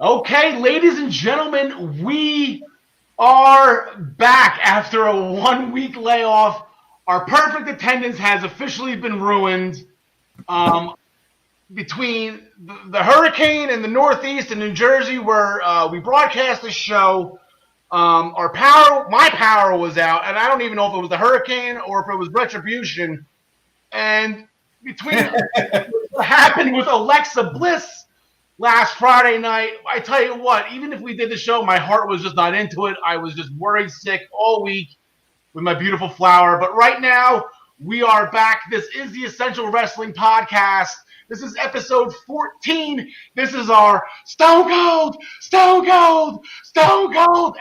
Okay, ladies and gentlemen, we are back after a 1 week layoff. Our perfect attendance has officially been ruined. Um, Between the hurricane in the Northeast and New Jersey, where we broadcast the show, my power was out, and I don't even know if it was the hurricane or if it was retribution. And between what happened with Alexa Bliss last Friday night, I tell you what, even if we did the show, my heart was just not into it. I was just worried sick all week with my beautiful flower. But right now, we are back. This is the Essential Wrestling Podcast. This is episode 14. This is our Stone Cold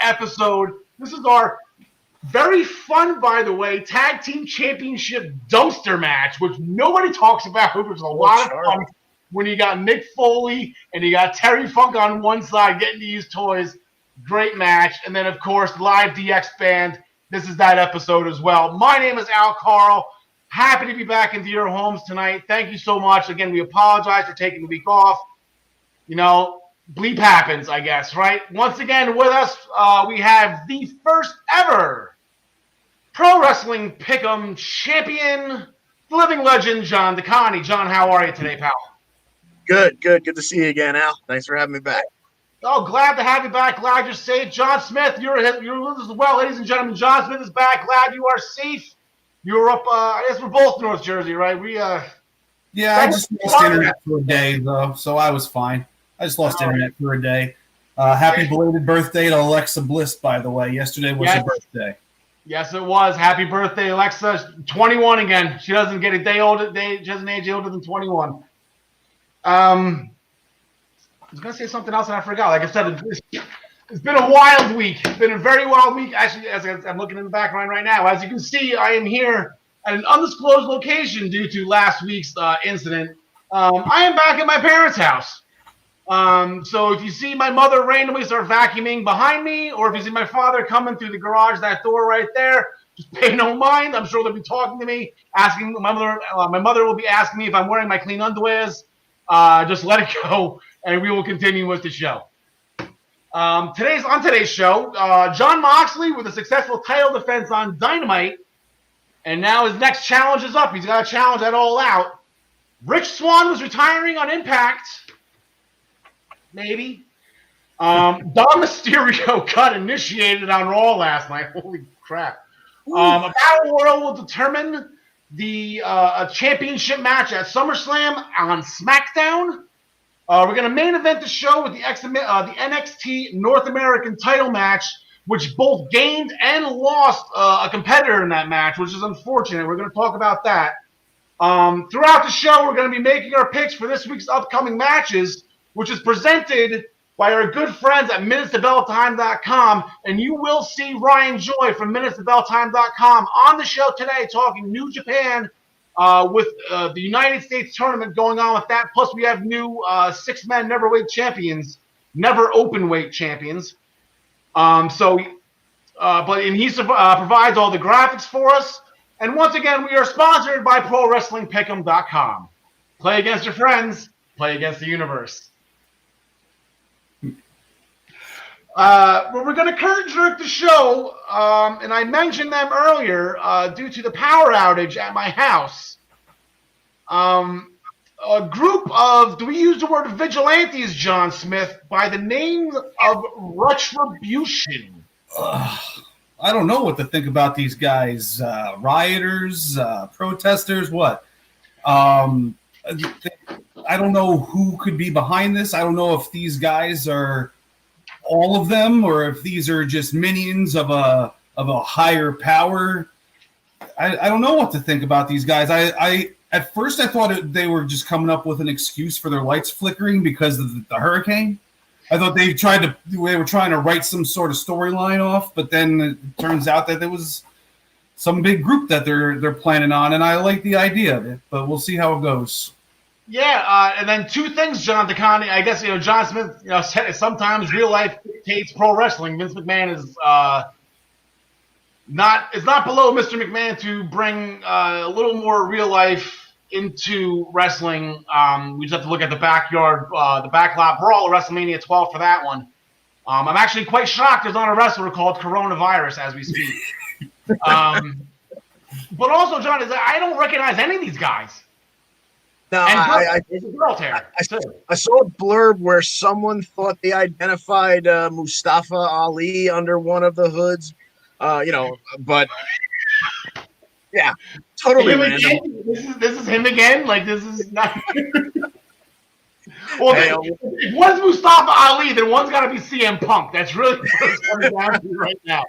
episode. This is our very fun, by the way, tag team championship dumpster match, which nobody talks about, which was a lot of fun when you got Mick Foley and you got Terry Funk on one side getting to use toys. Great match. And then, of course, Live DX Band. This is that episode as well. My name is Karl. Happy to be back into your homes tonight. Thank you so much. Again, we apologize for taking the week off. You know, bleep happens, I guess, right? Once again, with us, we have the first ever Pro Wrestling Pick'em champion, the living legend, John DeConnie. John, how are you today, pal? Good to see you again, Al. Thanks for having me back. Oh, glad to have you back. Glad you're safe. John Smith, you're with us as well, ladies and gentlemen. John Smith is back. Glad you are safe. You were up, I guess we're both North Jersey, right? Yeah, I just lost internet for a day, though, so I was fine. I just lost internet for a day. Happy belated birthday to Alexa Bliss, by the way. Yesterday was her birthday. Yes, it was. Happy birthday, Alexa. 21 again. She doesn't get a day older. She doesn't age older than 21. I was going to say something else and I forgot. Like I said, it's been a wild week. It's been a very wild week. Actually, as I'm looking in the background right now, as you can see, I am here at an undisclosed location due to last week's incident. I am back at my parents' house. So if you see my mother randomly start vacuuming behind me, or if you see my father coming through the garage, that door right there, just pay no mind. I'm sure they'll be talking to me, asking my mother will be asking me if I'm wearing my clean underwears. Just let it go, and we will continue with the show. On today's show, Jon Moxley with a successful title defense on Dynamite, and now his next challenge is up. He's got a challenge at All Out. Rich Swann was retiring on Impact. Maybe. Dom Mysterio got initiated on Raw last night. Holy crap. A Battle Royal will determine the championship match at SummerSlam on SmackDown. We're going to main event the show with the NXT North American title match, which both gained and lost a competitor in that match, which is unfortunate. We're going to talk about that. Throughout the show, we're going to be making our picks for this week's upcoming matches, which is presented by our good friends at MinutesToBellTime.com, and you will see Ryan Joy from MinutesToBellTime.com on the show today talking New Japan with the United States tournament going on with that. Plus, we have new six-man never open weight champions. But he provides all the graphics for us. And once again, we are sponsored by ProWrestlingPick'em.com. Play against your friends, play against the universe. We're going to curtain jerk the show, and I mentioned them earlier due to the power outage at my house. A group of, do we use the word vigilantes, John Smith, by the name of Retribution? I don't know what to think about these guys. Rioters, protesters, what? I don't know who could be behind this. I don't know if these guys are all of them, or if these are just minions of a higher power. I don't know what to think about these guys. I at first I thought they were just coming up with an excuse for their lights flickering because of the hurricane. I thought they were trying to write some sort of storyline off, but then it turns out that there was some big group that they're planning on, and I like the idea of it, but we'll see how it goes. Yeah, and then two things, John DeConnie. I guess, John Smith, said sometimes real life dictates pro wrestling. Vince McMahon is it's not below Mr. McMahon to bring a little more real life into wrestling. We just have to look at the backyard, the backlot brawl of WrestleMania 12 for that one. I'm actually quite shocked there's not a wrestler called Coronavirus as we speak. But also, John, I don't recognize any of these guys. No, There's a girl tear. I saw a blurb where someone thought they identified Mustafa Ali under one of the hoods. But yeah, totally Him random. again? This is him again? Like, this is not. Well, Hey, if one's Mustafa Ali, then one's got to be CM Punk. That's really what it's coming down to right now.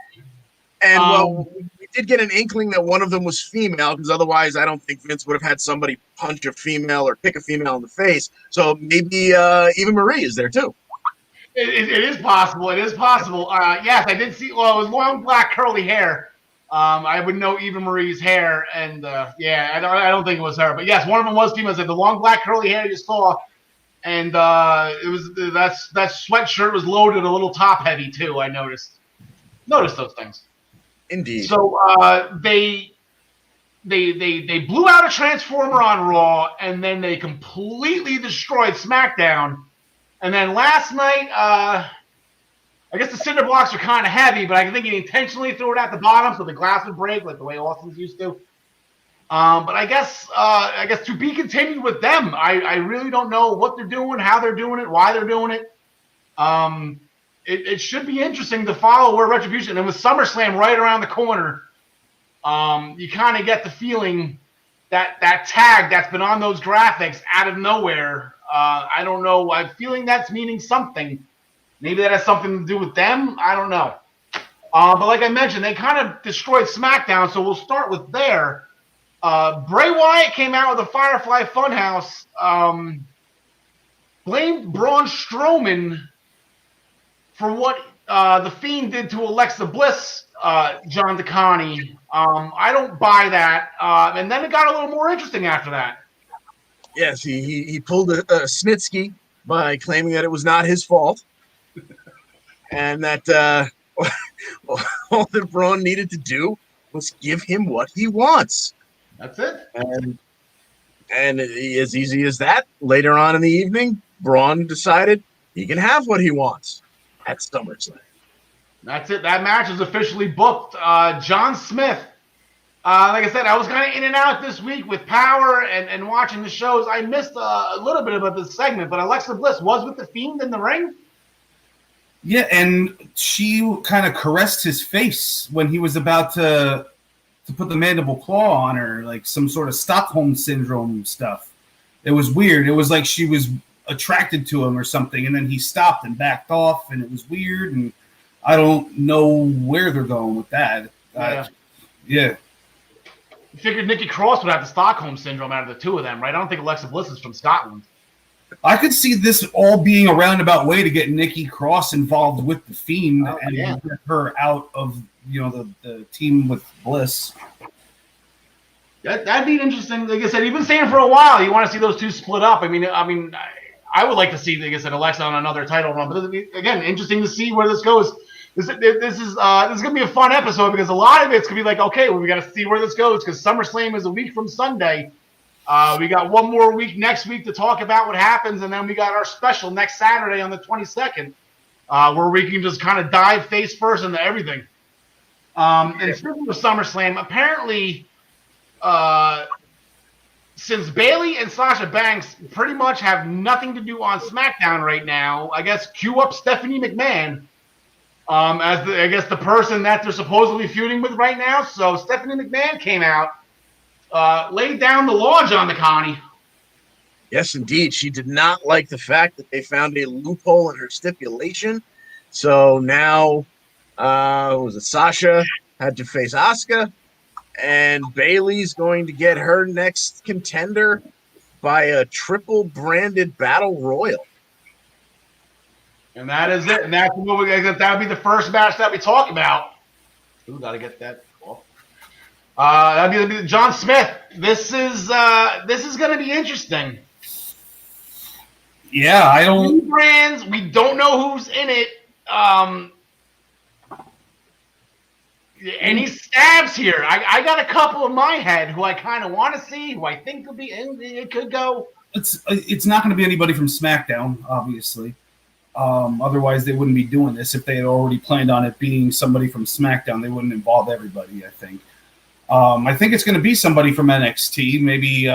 And we did get an inkling that one of them was female, because otherwise I don't think Vince would have had somebody punch a female or kick a female in the face. So maybe Eva Marie is there too. It is possible. It is possible. Yes, I did see. Well, it was long black curly hair. I would know Eva Marie's hair, and I don't think it was her. But yes, one of them was female. It said the long black curly hair you saw, and it was that sweatshirt was loaded a little top heavy too. I noticed those things. Indeed. So they blew out a transformer on Raw, and then they completely destroyed SmackDown. And then last night, I guess the cinder blocks are kind of heavy, but I think he intentionally threw it at the bottom so the glass would break, like the way Austin's used to. But I guess to be continued with them. I really don't know what they're doing, how they're doing it, why they're doing it. It should be interesting to follow where Retribution, and with SummerSlam right around the corner, you kind of get the feeling that tag that's been on those graphics out of nowhere. I don't know. I'm feeling that's meaning something. Maybe that has something to do with them. I don't know. But like I mentioned, they kind of destroyed SmackDown, so we'll start with there. Bray Wyatt came out with a Firefly Funhouse, blamed Braun Strowman for what the Fiend did to Alexa Bliss, John DeConnie. I don't buy that. And then it got a little more interesting after that. Yes, he pulled a Snitsky by claiming that it was not his fault, and that all that Braun needed to do was give him what he wants. That's it. And as easy as that, later on in the evening, Braun decided he can have what he wants at SummerSlam. That's it. That match is officially booked. John Smith. Like I said, I was kind of in and out this week with Power and watching the shows. I missed a little bit about this segment, but Alexa Bliss was with the Fiend in the ring. Yeah, and she kind of caressed his face when he was about to put the mandible claw on her, like some sort of Stockholm Syndrome stuff. It was weird. It was like she was attracted to him or something, and then he stopped and backed off, and it was weird, and I don't know where they're going with that. Yeah. You figured Nikki Cross would have the Stockholm Syndrome out of the two of them, right? I don't think Alexa Bliss is from Scotland. I could see this all being a roundabout way to get Nikki Cross involved with the Fiend and get her out of the team with Bliss. That'd be interesting. Like I said, you've been saying for a while you want to see those two split up. I mean, I would like to see, like I said, Alexa on another title run. But again, interesting to see where this goes. This is gonna be a fun episode because a lot of it's gonna be like, okay, well, we got to see where this goes because SummerSlam is a week from Sunday. We got one more week next week to talk about what happens, and then we got our special next Saturday on the 22nd, where we can just kind of dive face first into everything. And speaking of SummerSlam, apparently, since Bayley and Sasha Banks pretty much have nothing to do on SmackDown right now, I guess cue up Stephanie McMahon as the person that they're supposedly feuding with right now. So Stephanie McMahon came out, laid down the law, John DeConnie. Yes, indeed. She did not like the fact that they found a loophole in her stipulation. So now, was it Sasha had to face Asuka, and Bayley's going to get her next contender by a triple branded battle royal. And that is it. And that's what that'll be the first match that we talk about. Ooh, gotta get that off. That'll be John Smith. This is gonna be interesting. Yeah, I don't. New brands. We don't know who's in it. Any stabs here? I got a couple in my head who I kind of want to see, who I think could be in. It could go. It's not going to be anybody from SmackDown, obviously. Otherwise, they wouldn't be doing this. If they had already planned on it being somebody from SmackDown, they wouldn't involve everybody, I think. I think it's going to be somebody from NXT. Maybe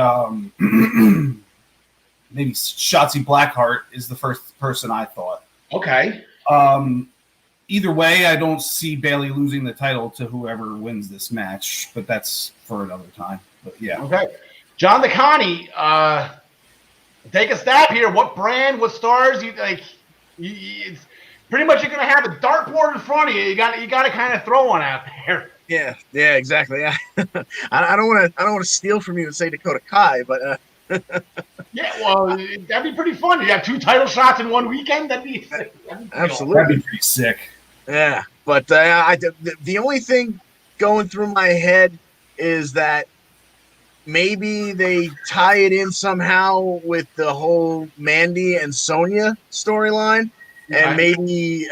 maybe Shotzi Blackheart is the first person I thought. Okay. Either way, I don't see Bayley losing the title to whoever wins this match, but that's for another time. But yeah. Okay. John DeConnie, take a stab here. What brand, what stars you like? It's pretty much you're gonna have a dartboard in front of you. You got to kind of throw one out there. Yeah, exactly. I don't want to steal from you and say Dakota Kai, but yeah, well, that'd be pretty fun. You have 2 title shots in one weekend. That'd be absolutely. That'd be pretty sick. Yeah, but the only thing going through my head is that maybe they tie it in somehow with the whole Mandy and Sonya storyline, and maybe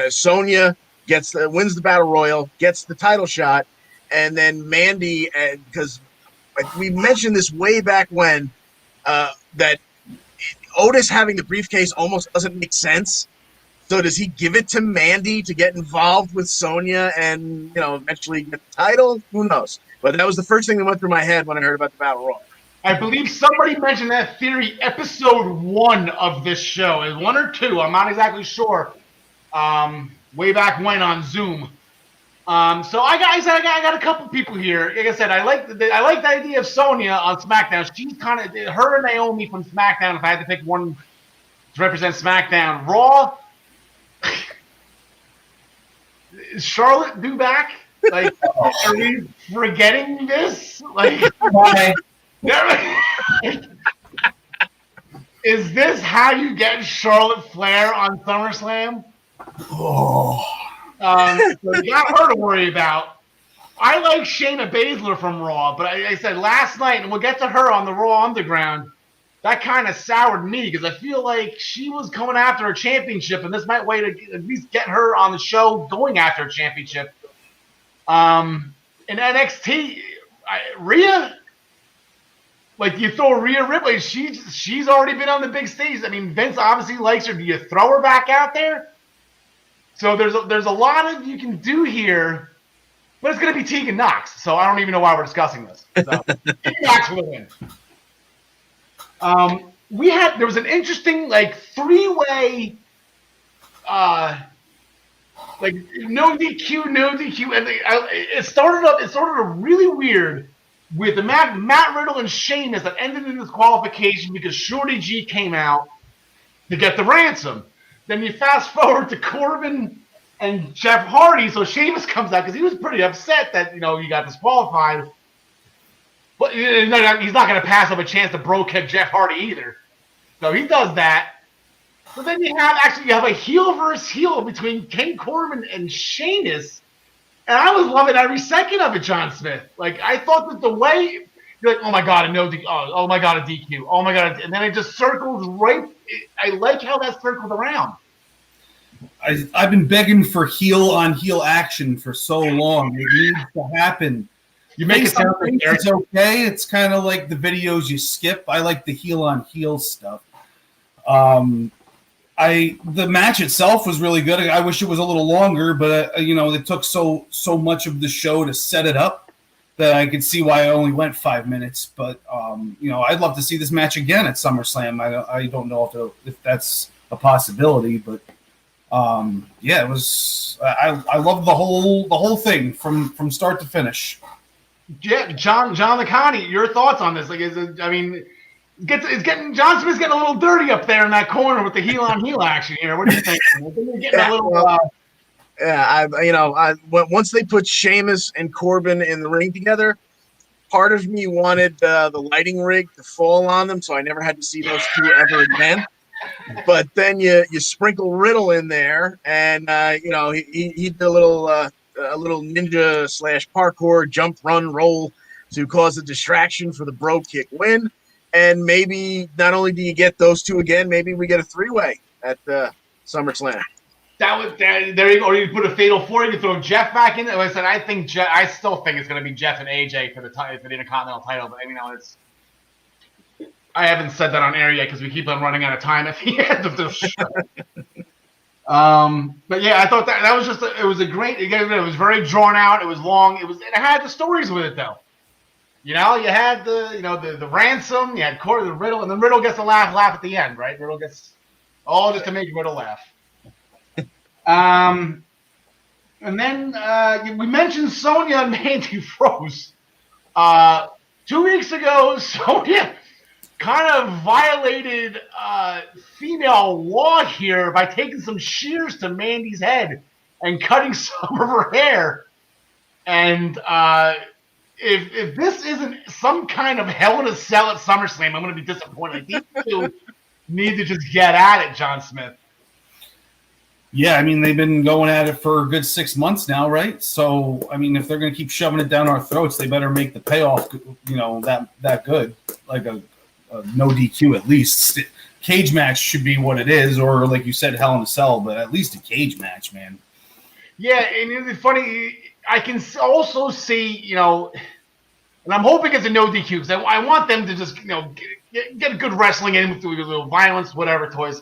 Sonya wins the battle royal, gets the title shot, and then Mandy, because we mentioned this way back when, that Otis having the briefcase almost doesn't make sense. So does he give it to Mandy to get involved with Sonya and eventually get the title? Who knows? But that was the first thing that went through my head when I heard about the battle royal. I believe somebody mentioned that theory episode 1 of this show. Is 1 or 2? I'm not exactly sure. Way back when on Zoom. So I got a couple people here. Like I said, I like the idea of Sonya on SmackDown. She's kind of her and Naomi from SmackDown. If I had to pick one to represent SmackDown, Raw. Is Charlotte due back? Like, are we forgetting this? Like, is this how you get Charlotte Flair on SummerSlam? Oh. So you got her to worry about. I like Shayna Basler from Raw, but I said last night, and we'll get to her on the Raw Underground, that kind of soured me because I feel like she was coming after a championship, and this might way to at least get her on the show going after a championship. In NXT, Rhea, like you throw Rhea Ripley, she's already been on the big stage. I mean, Vince obviously likes her. Do you throw her back out there? So there's a lot of you can do here, but it's going to be Tegan Nox. So I don't even know why we're discussing this. So Tegan Nox will win. There was an interesting like 3-way, like no DQ, and it started really weird with the Matt Riddle and Sheamus that ended in disqualification because Shorty G came out to get the ransom. Then you fast forward to Corbin and Jeff Hardy, so Sheamus comes out because he was pretty upset that he got disqualified. But he's not going to pass up a chance to bro kick Jeff Hardy either. So he does that. So then you have a heel versus heel between King Corbin and Sheamus. And I was loving every second of it, John Smith. Like, I thought that the way you're like, oh my God, oh my God, a DQ. Oh my God. And then it just circles right. I like how that circled around. I've been begging for heel on heel action for so long. It needs to happen. You make it sound like it's okay. It's kind of like the videos you skip. I like the heel on heel stuff. The match itself was really good. I wish it was a little longer, but it took so much of the show to set it up that I could see why I only went 5 minutes. But I'd love to see this match again at SummerSlam. I don't know if that's a possibility, but it was. I love the whole thing from start to finish. Yeah, John LeConnie, your thoughts on this? Like, John Smith's getting a little dirty up there in that corner with the heel on heel action here. What do you think? Getting a little. Once they put Sheamus and Corbin in the ring together, part of me wanted the lighting rig to fall on them, so I never had to see those two ever again. But then you sprinkle Riddle in there, and he did a little ninja / parkour jump run roll to cause a distraction for the bro kick win. And maybe not only do you get those two again, maybe we get a 3-way at SummerSlam. There you go. Or you put a fatal 4. You can throw Jeff back in. Like I said, I still think it's going to be Jeff and AJ for the Intercontinental title. But I haven't said that on air yet because we keep on running out of time at the end of the show. But yeah, I thought that was just it was a great. Again, it was very drawn out. It was long. It had the stories with it though. You had the ransom. You had the Riddle, and then Riddle gets a laugh at the end, right? Riddle gets all just to make Riddle laugh. And then we mentioned Sonya and Mandy Rose. 2 weeks ago, Sonya kind of violated female law here by taking some shears to Mandy's head and cutting some of her hair. And if this isn't some kind of Hell in a Cell at SummerSlam, I'm going to be disappointed. These two need to just get at it, John Smith. Yeah, they've been going at it for a good 6 months now, right? So, if they're going to keep shoving it down our throats, they better make the payoff, that good, like a no DQ at least. Cage match should be what it is, or like you said, Hell in a Cell, but at least a cage match, man. Yeah, and it's funny. I can also see, and I'm hoping it's a no DQ because I want them to just, get a good wrestling in with a little violence, whatever toys.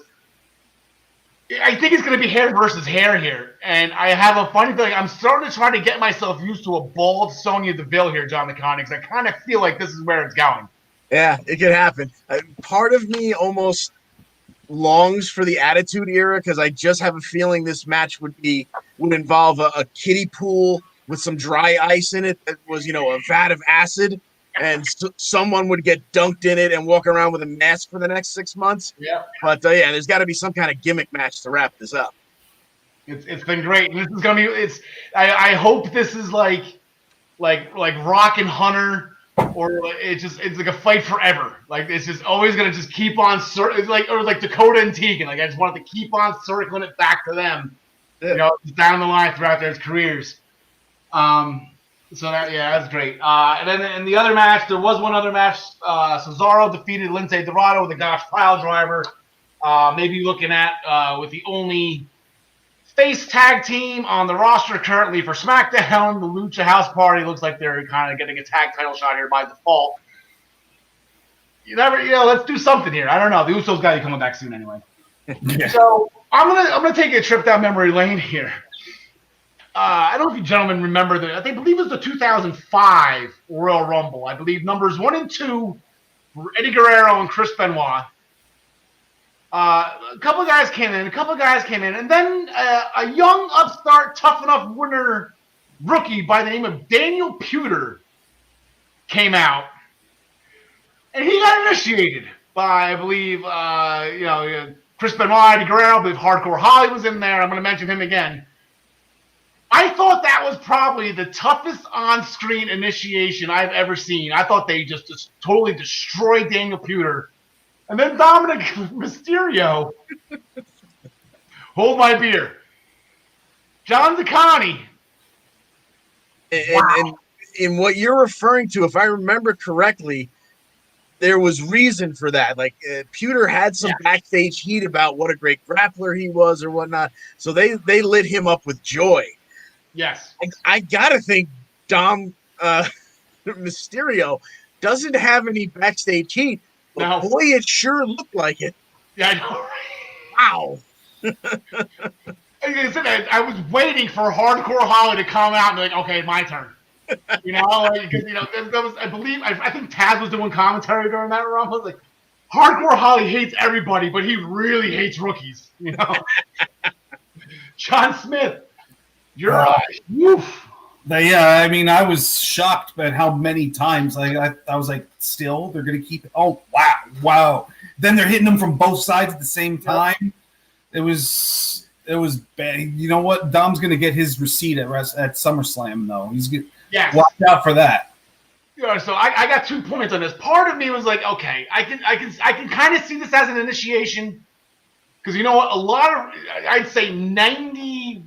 I think it's going to be hair versus hair here, and I have a funny feeling. I'm starting to try to get myself used to a bald Sonya Deville here, John McConaughey, because I kind of feel like this is where it's going. Yeah, it could happen. Part of me almost longs for the Attitude Era because I just have a feeling this match would involve a kiddie pool with some dry ice in it that was, a vat of acid, and someone would get dunked in it and walk around with a mask for the next 6 months. Yeah. But there's got to be some kind of gimmick match to wrap this up. It's been great. This is gonna be. I hope this is like Rock and Hunter, or it's like a fight forever. Like it's just always gonna just keep on like Dakota and Tegan. Like I just want to keep on circling it back to them. Yeah. Down the line throughout their careers. So that's great. And then in the other match, there was one other match. Cesaro defeated Lince Dorado with a Gosh pile driver. Maybe looking at with the only face tag team on the roster currently for SmackDown, the Lucha House Party. Looks like they're kind of getting a tag title shot here by default. Let's do something here. I don't know. The Usos got to be coming back soon anyway. Yeah. So I'm gonna take a trip down memory lane here. I don't know if you gentlemen remember I believe it was the 2005 Royal Rumble. I believe numbers 1 and 2 were Eddie Guerrero and Chris Benoit. A couple of guys came in, and then a young upstart, tough enough winner rookie by the name of Daniel Puder came out, and he got initiated by, I believe, Chris Benoit, Eddie Guerrero. I believe Hardcore Holly was in there. I'm going to mention him again. I thought that was probably the toughest on-screen initiation I've ever seen. I thought they just totally destroyed Daniel Puder. And then Dominic Mysterio. Hold my beer. John Zaccani. And in what you're referring to, if I remember correctly, there was reason for that. Like Puder had some backstage heat about what a great grappler he was or whatnot. So they lit him up with joy. Yes. I gotta think Dom Mysterio doesn't have any backstage heat. But no. Boy, it sure looked like it. Yeah, I know. Wow. I was waiting for Hardcore Holly to come out and be like, okay, my turn. Because that was, I think Taz was doing commentary during that run. I was like, Hardcore Holly hates everybody, but he really hates rookies. John Smith, you're woof. I was shocked at how many times I was like, still they're gonna keep it. Oh wow! Then they're hitting them from both sides at the same time. It was bad. You know what? Dom's gonna get his receipt at SummerSlam though. He's good. Yeah, watch out for that. So I got 2 points on this. Part of me was like, okay, I can kind of see this as an initiation because you know what? I'd say 99%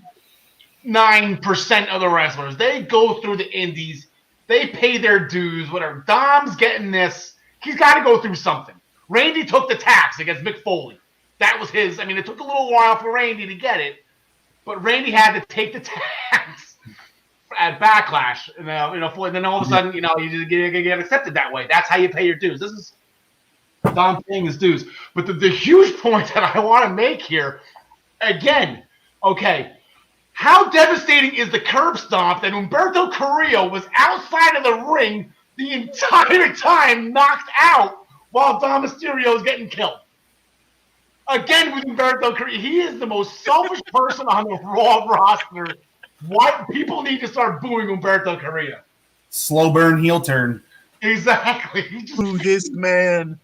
of the wrestlers, they go through the indies, they pay their dues, whatever. Dom's getting this, he's got to go through something. Randy took the tax against Mick Foley. That was his. It took a little while for Randy to get it, but Randy had to take the tax at Backlash. And then all of a sudden, you get accepted that way. That's how you pay your dues. This is Dom paying his dues. But the huge point that I want to make here, again, okay, how devastating is the curb stomp that Humberto Carrillo was outside of the ring the entire time, knocked out, while Dom Mysterio is getting killed? Again, with Humberto Carrillo, he is the most selfish person on the Raw roster. Why people need to start booing Humberto Carrillo? Slow burn, heel turn. Exactly. He just Boo this man.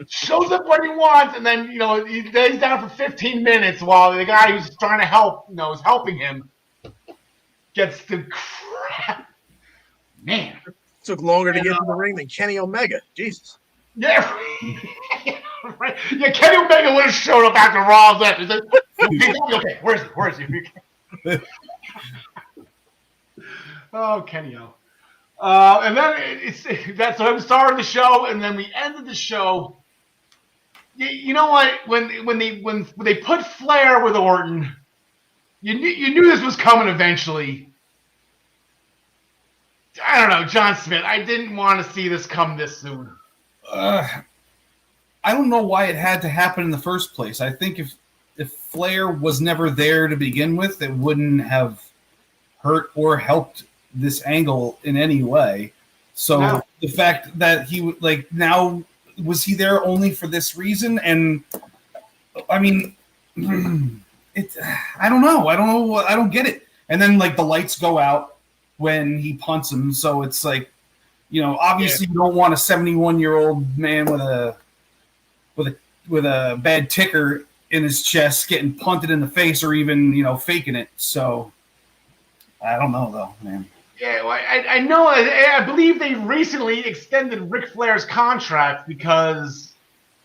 shows up when he wants, and then he stays down for 15 minutes while the guy who's trying to help, is helping him, gets the crap. Man, Took longer to get to the ring than Kenny Omega. Jesus. yeah, right. Yeah. Kenny Omega would have showed up after Raw's left. He said, "Okay, where is he?" Oh, Kenny O. And then that's so we started the show, and then we ended the show. You know what? When they put Flair with Orton, you knew this was coming eventually. I don't know, John Smith. I didn't want to see this come this soon. I don't know why it had to happen in the first place. I think if Flair was never there to begin with, it wouldn't have hurt or helped this angle in any way. So the fact that he now, was he there only for this reason? And I mean, I don't know. I don't get it. And then the lights go out when he punts him. So it's obviously you don't want a 71-year-old man with a bad ticker in his chest getting punted in the face or even, faking it. So I don't know though, man. Yeah, well, I know. I believe they recently extended Ric Flair's contract because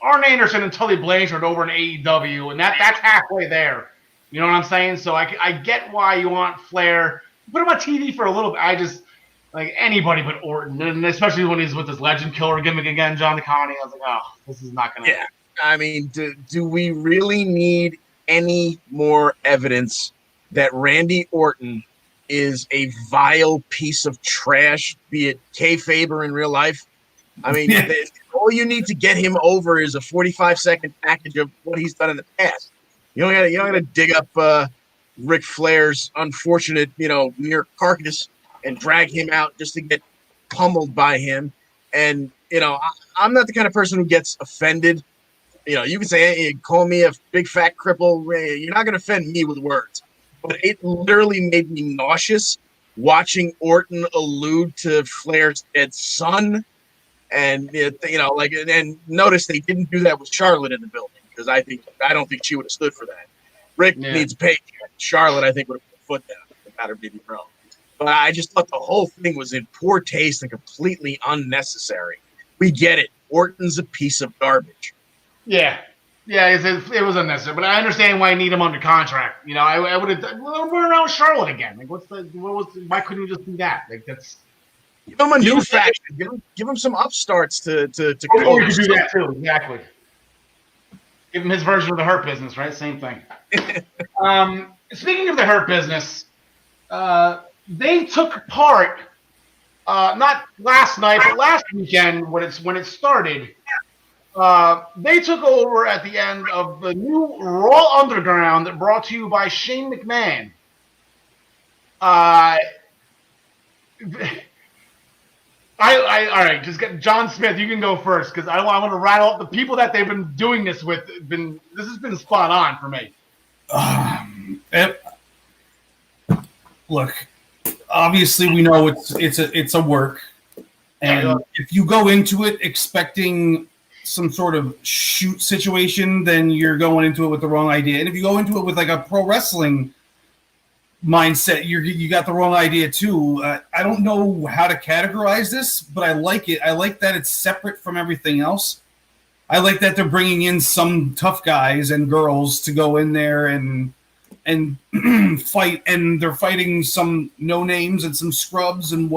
Arn Anderson and Tully Blanchard over in AEW, and that's halfway there. You know what I'm saying? So I get why you want Flair. Put him on TV for a little bit. I just anybody but Orton, and especially when he's with this Legend Killer gimmick again, John Connie. I was like, oh, this is not gonna. Yeah, I mean, do we really need any more evidence that Randy Orton is a vile piece of trash, be it kayfabe or in real life? I mean, all you need to get him over is a 45-second package of what he's done in the past. You don't gotta dig up Ric Flair's unfortunate, near carcass and drag him out just to get pummeled by him. And I'm not the kind of person who gets offended. You can say, hey, call me a big fat cripple. You're not gonna offend me with words. But it literally made me nauseous watching Orton allude to Flair's dead son, and and notice they didn't do that with Charlotte in the building because I don't think she would have stood for that. Rick needs a paycheck. Charlotte, I think, would have put a foot down if the matter be wrong. But I just thought the whole thing was in poor taste and completely unnecessary. We get it. Orton's a piece of garbage. Yeah. Yeah, it was unnecessary, but I understand why I need him under contract. I would have run around Charlotte again. Why couldn't we just do that? That's give him a new faction. Give him some upstarts to coach. You do that too, exactly. Give him his version of the Hurt Business, right? Same thing. Speaking of the Hurt Business, they took part not last night, but last weekend when it started. They took over at the end of the new Raw Underground brought to you by Shane McMahon. All right, just get John Smith. You can go first because I want to rattle up the people that they've been doing this with. This has been spot on for me. Look, obviously we know it's a work, and if you go into it expecting some sort of shoot situation, then you're going into it with the wrong idea. And if you go into it with a pro wrestling mindset, you got the wrong idea too. I don't know how to categorize this, but I like it. I like that it's separate from everything else. I like that they're bringing in some tough guys and girls to go in there and fight, and they're fighting some no names and some scrubs and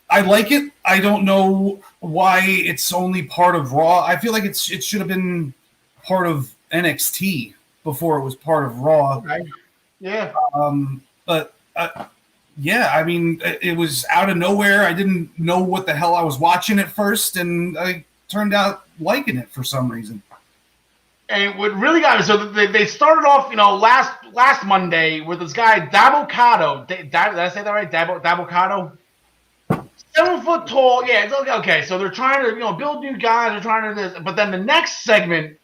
I like it. I don't know why it's only part of Raw. I feel like it should have been part of NXT. before it was part of Raw. Okay. Yeah. But yeah, I mean, it was out of nowhere. I didn't know what the hell I was watching at first, and I turned out liking it for some reason. And what really got me, so they started off, last Monday with this guy, Dabocado. Did I say that right? Dabocado? 7 foot tall. Yeah, it's okay. So they're trying to, build new guys. They're trying to this. But then the next segment,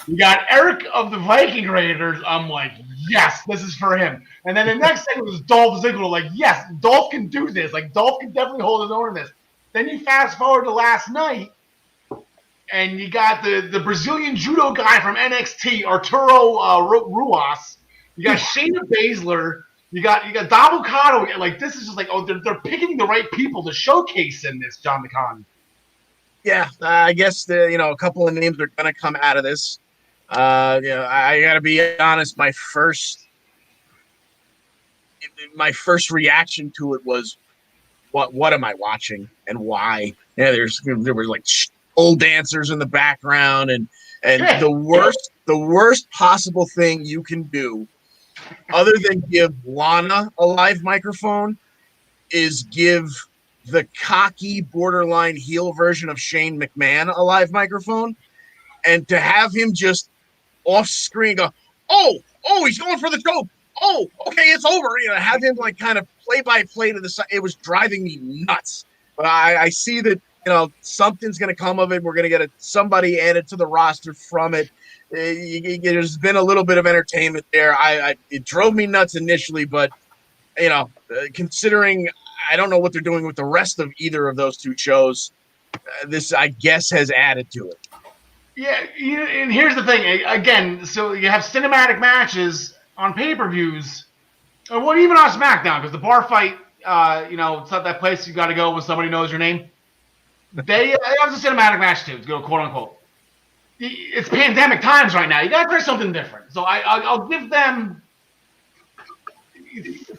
you got Eric of the Viking Raiders. I'm like, yes, this is for him. And then the next segment was Dolph Ziggler. Like, yes, Dolph can do this. Like, Dolph can definitely hold his own in this. Then you fast forward to last night, and you got the Brazilian judo guy from NXT, Arturo Ruas. You got Shayna Basler. You got Dabocado. Like, this is just like, they're picking the right people to showcase in this, John McCon. Yeah, I guess a couple of names are gonna come out of this. I gotta be honest. My first reaction to it was, what am I watching and why? Yeah, there were like old dancers in the background, and the worst possible thing you can do, other than give Lana a live microphone, is give the cocky borderline heel version of Shane McMahon a live microphone, and to have him just off screen go, oh, he's going for the choke. Oh, okay, it's over. Have him like kind of play by play to the side. It was driving me nuts. But I see that something's going to come of it. We're going to get somebody added to the roster from it. There's been a little bit of entertainment there. It drove me nuts initially, but considering I don't know what they're doing with the rest of either of those two shows, this I guess has added to it. Yeah, and here's the thing. Again, so you have cinematic matches on pay-per-views, or even on SmackDown, because the bar fight, it's not that place you got to go when somebody knows your name. They have a cinematic match too, to go quote unquote. It's pandemic times right now. You got to try something different. So I'll give them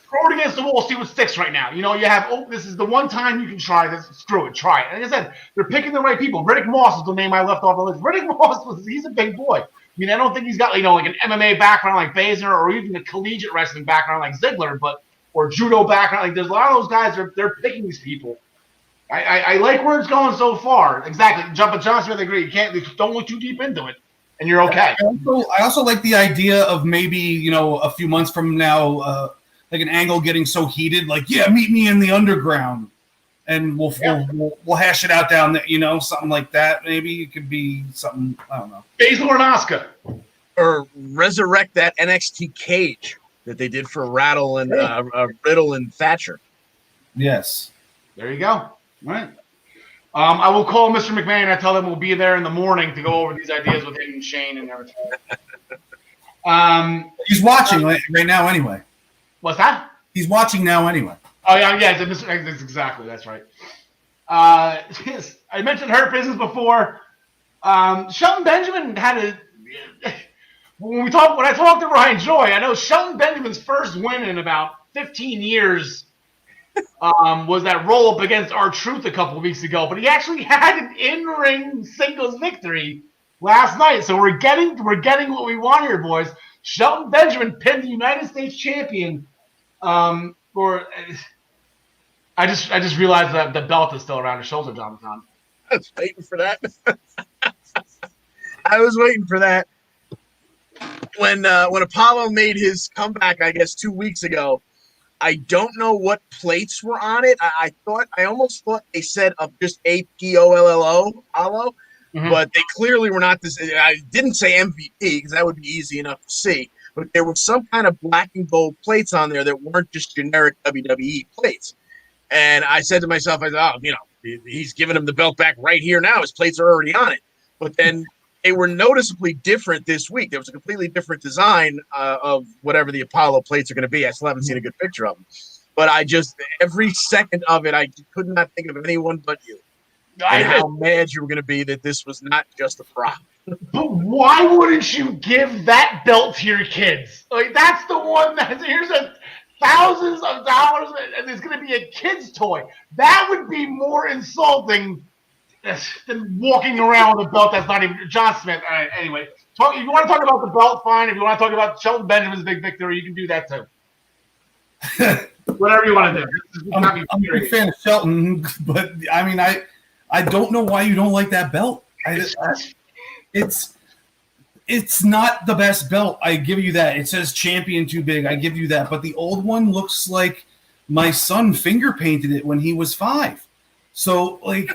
throw it against the wall, see what sticks right now. You have this is the one time you can try this. Screw it, try it. Like I said, they're picking the right people. Riddick Moss is the name I left off the list. Riddick Moss he's a big boy. I mean, I don't think he's got like an MMA background like Basler, or even a collegiate wrestling background like Ziggler, or judo background. Like there's a lot of those guys. They're picking these people. I like where it's going so far. Exactly. But John Smith, I agree. Don't look too deep into it, and you're okay. I also like the idea of maybe a few months from now, like an angle getting so heated, like meet me in the underground, and we'll hash it out down there. Something like that. Maybe it could be something. I don't know. Basler and Asuka, or resurrect that NXT cage that they did for Riddle and Thatcher. Yes. There you go. All right. I will call Mr. McMahon. I tell him we'll be there in the morning to go over these ideas with him and Shane and everything. He's watching right now anyway. What's that? He's watching now anyway. Oh, yeah. Exactly. That's right. I mentioned Hurt Business before. Sheldon Benjamin had when I talked to Ryan Joy, I know Sheldon Benjamin's first win in about 15 years was that roll up against R-Truth a couple of weeks ago, but he actually had an in-ring singles victory last night. So we're getting what we want here, boys. Sheldon Benjamin pinned the United States champion. I just realized that the belt is still around his shoulder, Jonathan. I was waiting for that. I was waiting for that. When Apollo made his comeback, I guess 2 weeks ago, I don't know what plates were on it. I almost thought they said of just APOLLO, Apollo, but they clearly were not this. I didn't say MVP because that would be easy enough to see. But there was some kind of black and gold plates on there that weren't just generic WWE plates. And I said to myself, he's giving him the belt back right here now. His plates are already on it. But then they were noticeably different this week. There was a completely different design of whatever the Apollo plates are going to be. I still haven't seen a good picture of them. But every second of it, I could not think of anyone but you. And how mad you were going to be that this was not just a prop. But why wouldn't you give that belt to your kids? Like, that's the one here's thousands of dollars, and it's going to be a kid's toy. That would be more insulting than walking around with a belt that's not even John Smith. All right, anyway, If you want to talk about the belt, fine. If you want to talk about Sheldon Benjamin's big victory, you can do that too. Whatever you want to do. I'm a big fan of Shelton, but I mean, I don't know why you don't like that belt. It's not the best belt. I give you that. It says champion too big. I give you that. But the old one looks like my son finger painted it when he was 5. So like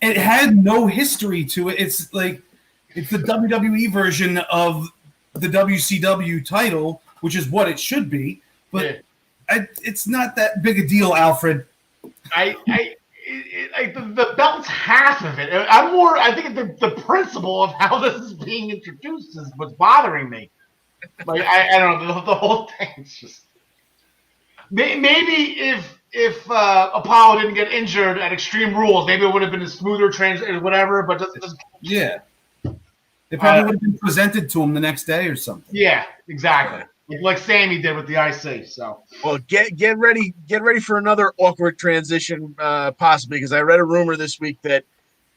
it had no history to it. It's like it's the WWE version of the WCW title, which is what it should be. But it's not that big a deal, Alfred. The belt's half of it. I think the principle of how this is being introduced is what's bothering me. Like I don't know, the whole thing is just maybe if Apollo didn't get injured at Extreme Rules, maybe it would have been a smoother transition, whatever. But yeah, it probably would have been presented to him the next day or something. Yeah, exactly. Like Sammy did with the IC. So, well, get ready for another awkward transition, possibly, because I read a rumor this week that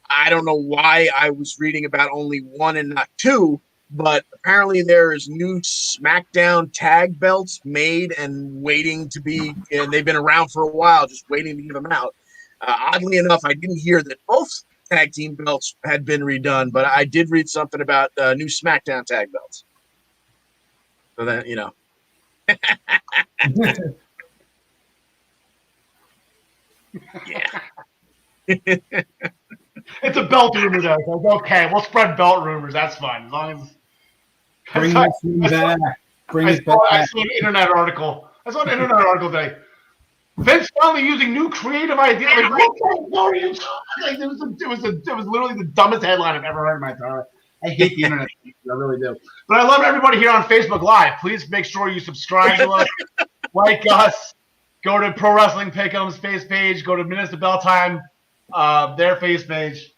I don't know why I was reading about only 1 and not 2, but apparently there is new SmackDown tag belts made and waiting to be, and they've been around for a while, just waiting to give them out. Oddly enough, I didn't hear that both tag team belts had been redone, but I did read something about new SmackDown tag belts. So that, yeah. It's a belt rumor, though. So okay, we'll spread belt rumors. That's fine. As long as bring it back. I saw an internet article. Today. Vince finally using new creative ideas. Like, what are you talking? Like, it was literally the dumbest headline I've ever heard in my entire life. I hate the internet. I really do. But I love everybody here on Facebook Live. Please make sure you subscribe to us, like us, go to Pro Wrestling Pick'em's face page, go to Minutes to Bell Time, their face page.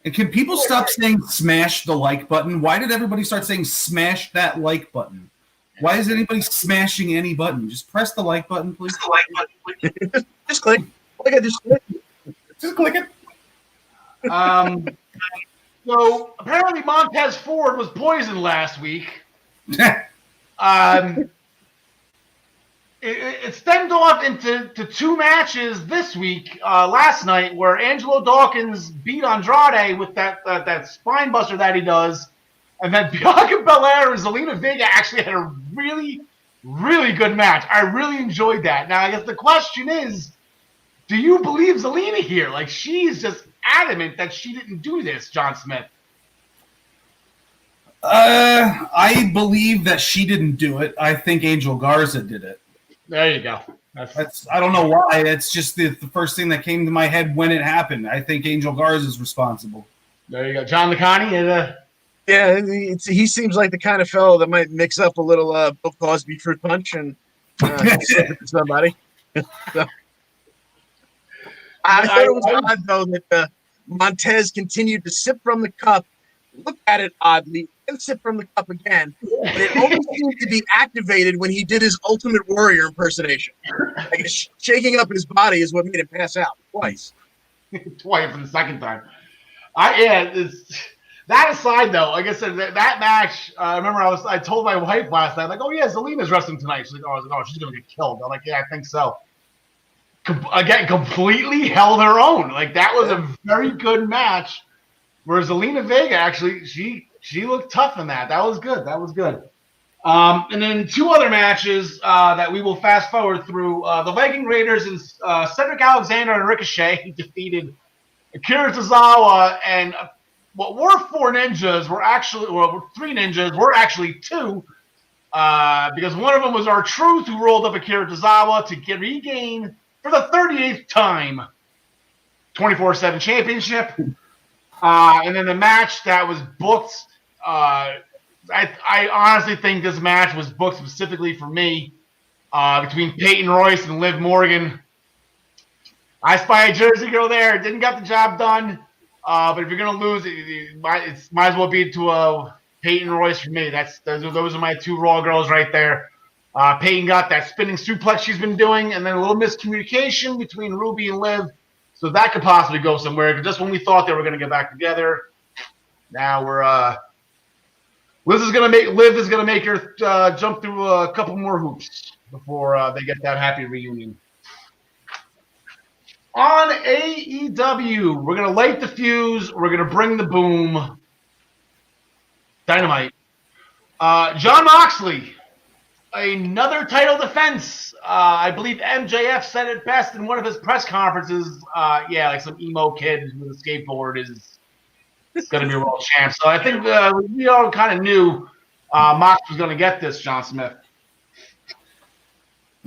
And can people stop saying smash the like button? Why did everybody start saying smash that like button? Why is anybody smashing any button? Just press the like button, please. Just click. Just click. Just click it. So apparently Montez Ford was poisoned last week. It stemmed off into 2 matches this week, last night, where Angelo Dawkins beat Andrade with that spine buster that he does, and then Bianca Belair and Zelina Vega actually had a really, really good match. I really enjoyed that. Now, I guess the question is, do you believe Zelina here? Like, she's just adamant that she didn't do this, John Smith. I believe that she didn't do it. I think Angel Garza did it. There you go. That's I don't know why. It's just the first thing that came to my head when it happened. I think Angel Garza is responsible. There you go. John Licani. Yeah, he seems like the kind of fellow that might mix up a little Bill Cosby fruit punch and somebody. So, I thought it was odd, though, that Montez continued to sip from the cup, look at it oddly, and sip from the cup again. But it only seemed to be activated when he did his Ultimate Warrior impersonation. Like, shaking up his body is what made him pass out twice. Twice for the second time. That aside, though, like I said, that match, I remember I told my wife last night, like, oh, yeah, Zelina's wrestling tonight. She's like, oh, she's going to get killed. I'm like, yeah, I think so. Again, completely held her own. Like, that was a very good match. Where Zelina Vega, actually, she looked tough in that. That was good. And then 2 other matches that we will fast forward through. The Viking Raiders and Cedric Alexander and Ricochet defeated Akira Tozawa and what were 4 ninjas were actually, 3 ninjas were actually 2, because one of them was R-Truth, who rolled up Akira Tozawa to regain for the 38th time 24/7 championship. And then the match that was booked, I honestly think this match was booked specifically for me, between Peyton Royce and Liv Morgan. I spy a Jersey girl there. Didn't get the job done. But if you're going to lose, it might as well be to Peyton Royce for me. Those are my 2 Raw girls right there. Peyton got that spinning suplex she's been doing, and then a little miscommunication between Ruby and Liv. So that could possibly go somewhere. Just when we thought they were going to get back together, now we're Liv is gonna make her jump through a couple more hoops before they get that happy reunion. On AEW, we're gonna light the fuse. We're gonna bring the boom. Dynamite. Jon Moxley, another title defense. I believe MJF said it best in one of his press conferences. Like some emo kid with a skateboard is going to be a world champ. So I think we all kind of knew Mox was going to get this, John Smith.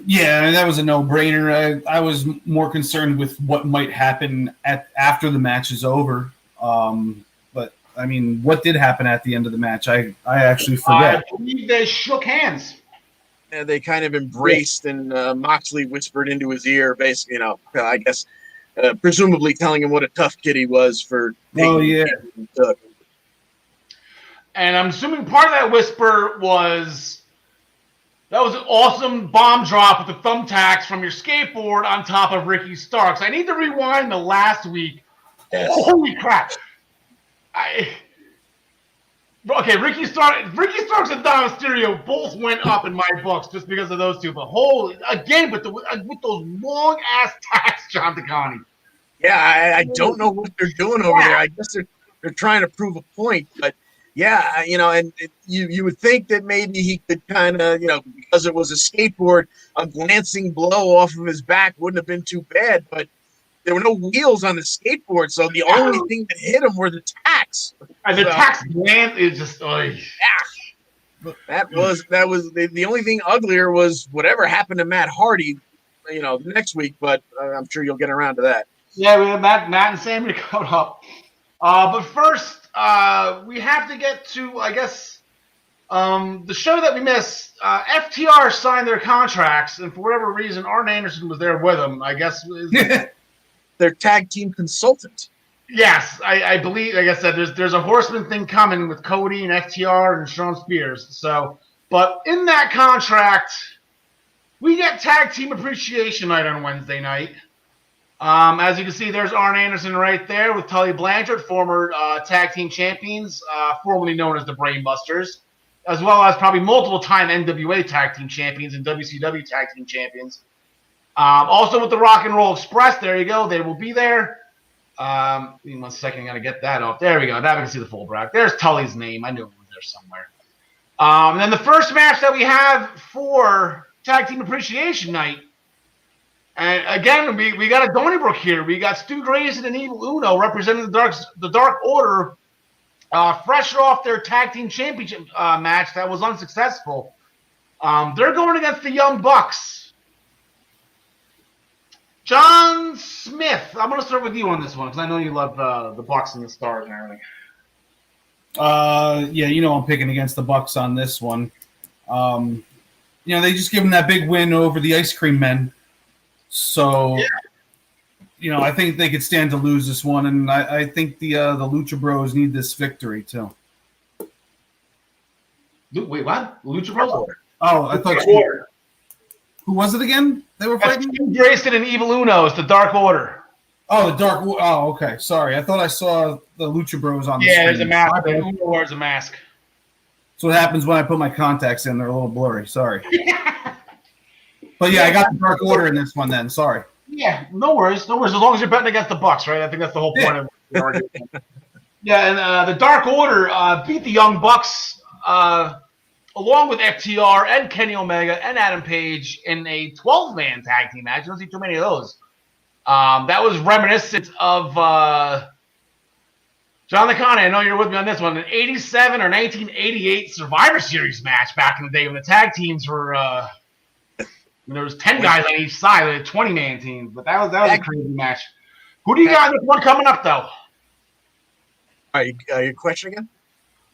Yeah, that was a no-brainer. I was more concerned with what might happen after the match is over. But, I mean, what did happen at the end of the match? I actually forget. I believe they shook hands. Yeah, they kind of embraced, and Moxley whispered into his ear, basically, I guess, presumably telling him what a tough kid he was for taking he took. And I'm assuming part of that whisper was... That was an awesome bomb drop with the thumbtacks from your skateboard on top of Ricky Starks. I need to rewind to last week. Yes. Holy crap. Ricky Starks and Dom Mysterio both went up in my books just because of those two. But with those long-ass tacks, John DeConnie. Yeah, I don't know what they're doing over there. I guess they're trying to prove a point, but yeah, and you would think that maybe he could kind of, because it was a skateboard, a glancing blow off of his back wouldn't have been too bad, but there were no wheels on the skateboard, so the only thing that hit him were the tacks. And the tacks land is just, That was the only thing uglier was whatever happened to Matt Hardy, the next week, but I'm sure you'll get around to that. Yeah, we have Matt and Sammy coming up. But first, we have to get to, I guess, the show that we missed. FTR signed their contracts, and for whatever reason, Arn Anderson was there with them. I guess their tag team consultant. Yes, I believe. Like I said, there's a Horseman thing coming with Cody and FTR and Shawn Spears. So, but in that contract, we get Tag Team Appreciation Night on Wednesday night. As you can see, there's Arn Anderson right there with Tully Blanchard, former tag team champions, formerly known as the Brainbusters, as well as probably multiple-time NWA tag team champions and WCW tag team champions. Also with the Rock and Roll Express, there you go. They will be there. Give me 1 second. I got to get that off. There we go. Now we can see the full bracket. There's Tully's name. I knew it was there somewhere. And then the first match that we have for Tag Team Appreciation Night. And again, we got a Donnybrook here. We got Stu Grayson and Evil Uno representing the Dark Order, fresh off their tag team championship match that was unsuccessful. They're going against the Young Bucks. John Smith, I'm going to start with you on this one because I know you love the Bucks and the Stars and everything. I'm picking against the Bucks on this one. They just give them that big win over the Ice Cream Men. So, I think they could stand to lose this one, and I think the Lucha Bros need this victory too. Wait, what? Lucha Bros? Oh, I thought who was it again? They were fighting? Grayson and Evil Uno. It's the Dark Order. Oh, the Dark. Oh, okay. Sorry, I thought I saw the Lucha Bros on the screen. Yeah, there's a mask. Uno wears a mask. That's what happens when I put my contacts in. They're a little blurry. Sorry. But yeah, I got the Dark Order in this one then. Sorry. Yeah, no worries. As long as you're betting against the Bucks, right? I think that's the whole point of the argument. Yeah, and the Dark Order beat the Young Bucks along with FTR and Kenny Omega and Adam Page in a 12-man tag team match. You don't see too many of those. That was reminiscent of John DeConnie. I know you're with me on this one. An 87 or 1988 Survivor Series match back in the day when the tag teams were there was 10 guys on each side, like 20-man teams. But that was a crazy match. Who do you got in this one coming up, though? Your question again?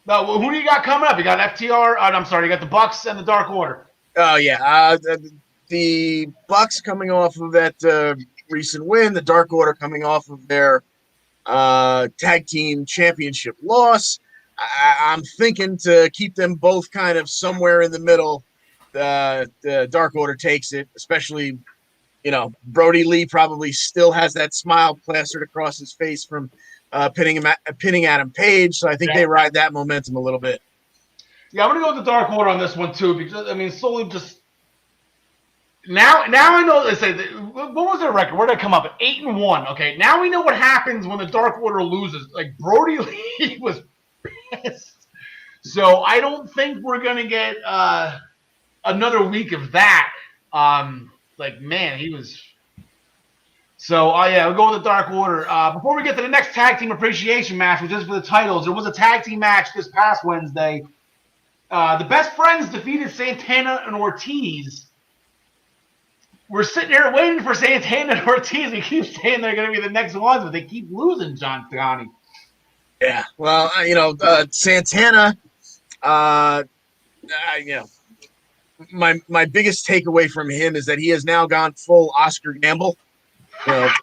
No, who do you got coming up? You got FTR. I'm sorry, you got the Bucks and the Dark Order. Oh yeah, the Bucks coming off of that recent win. The Dark Order coming off of their tag team championship loss. I'm thinking to keep them both kind of somewhere in the middle. The Dark Order takes it, especially, Brody Lee probably still has that smile plastered across his face from pinning Adam Page. So I think they ride that momentum a little bit. Yeah, I'm gonna go with the Dark Order on this one too, because I mean, solely just now I know. They say what was their record? Where did it come up? 8-1. Okay, now we know what happens when the Dark Order loses. Like Brody Lee was pissed, so I don't think we're gonna get another week of that. Like man, he was. So yeah, we'll go with the Dark Order. Before we get to the next tag team appreciation match, which is for the titles, there was a tag team match this past Wednesday. The Best Friends defeated Santana and Ortiz. We're sitting here waiting for Santana and Ortiz. We keep saying they're going to be the next ones, but they keep losing, John Tagani. Yeah, well, Santana, my biggest takeaway from him is that he has now gone full Oscar Gamble. The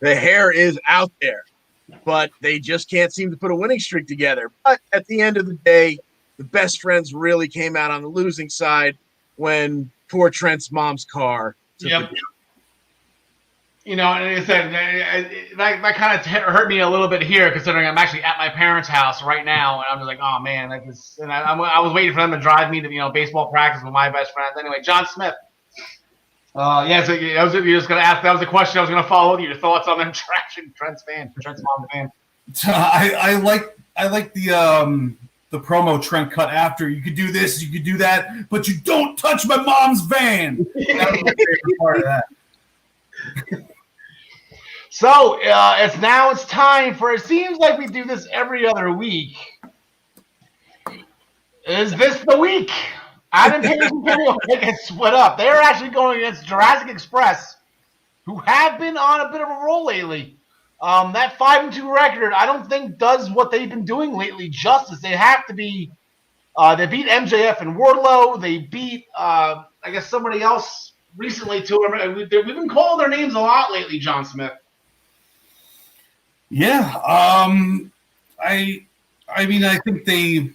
hair is out there, but they just can't seem to put a winning streak together. But at the end of the day, the Best Friends really came out on the losing side when poor Trent's mom's car took Yep. And like I said, that kind of hurt me a little bit here, considering I'm actually at my parents' house right now, and I'm just like, oh man, and I was waiting for them to drive me to baseball practice with my best friends. Anyway, John Smith. So I was just gonna ask. That was the question I was gonna follow. Your thoughts on them trashing Trent's mom fan. I like the promo Trent cut after. You could do this, you could do that, but you don't touch my mom's van. That was my favorite part of that. So it's time for. It seems like we do this every other week. Is this the week? Adam Page and Kenny Omega get split up. They're actually going against Jurassic Express, who have been on a bit of a roll lately. That 5-2 record, I don't think does what they've been doing lately justice. They have to be. They beat MJF and Wardlow. They beat, I guess, somebody else recently too. We've been calling their names a lot lately, John Smith. Yeah. I mean, I think they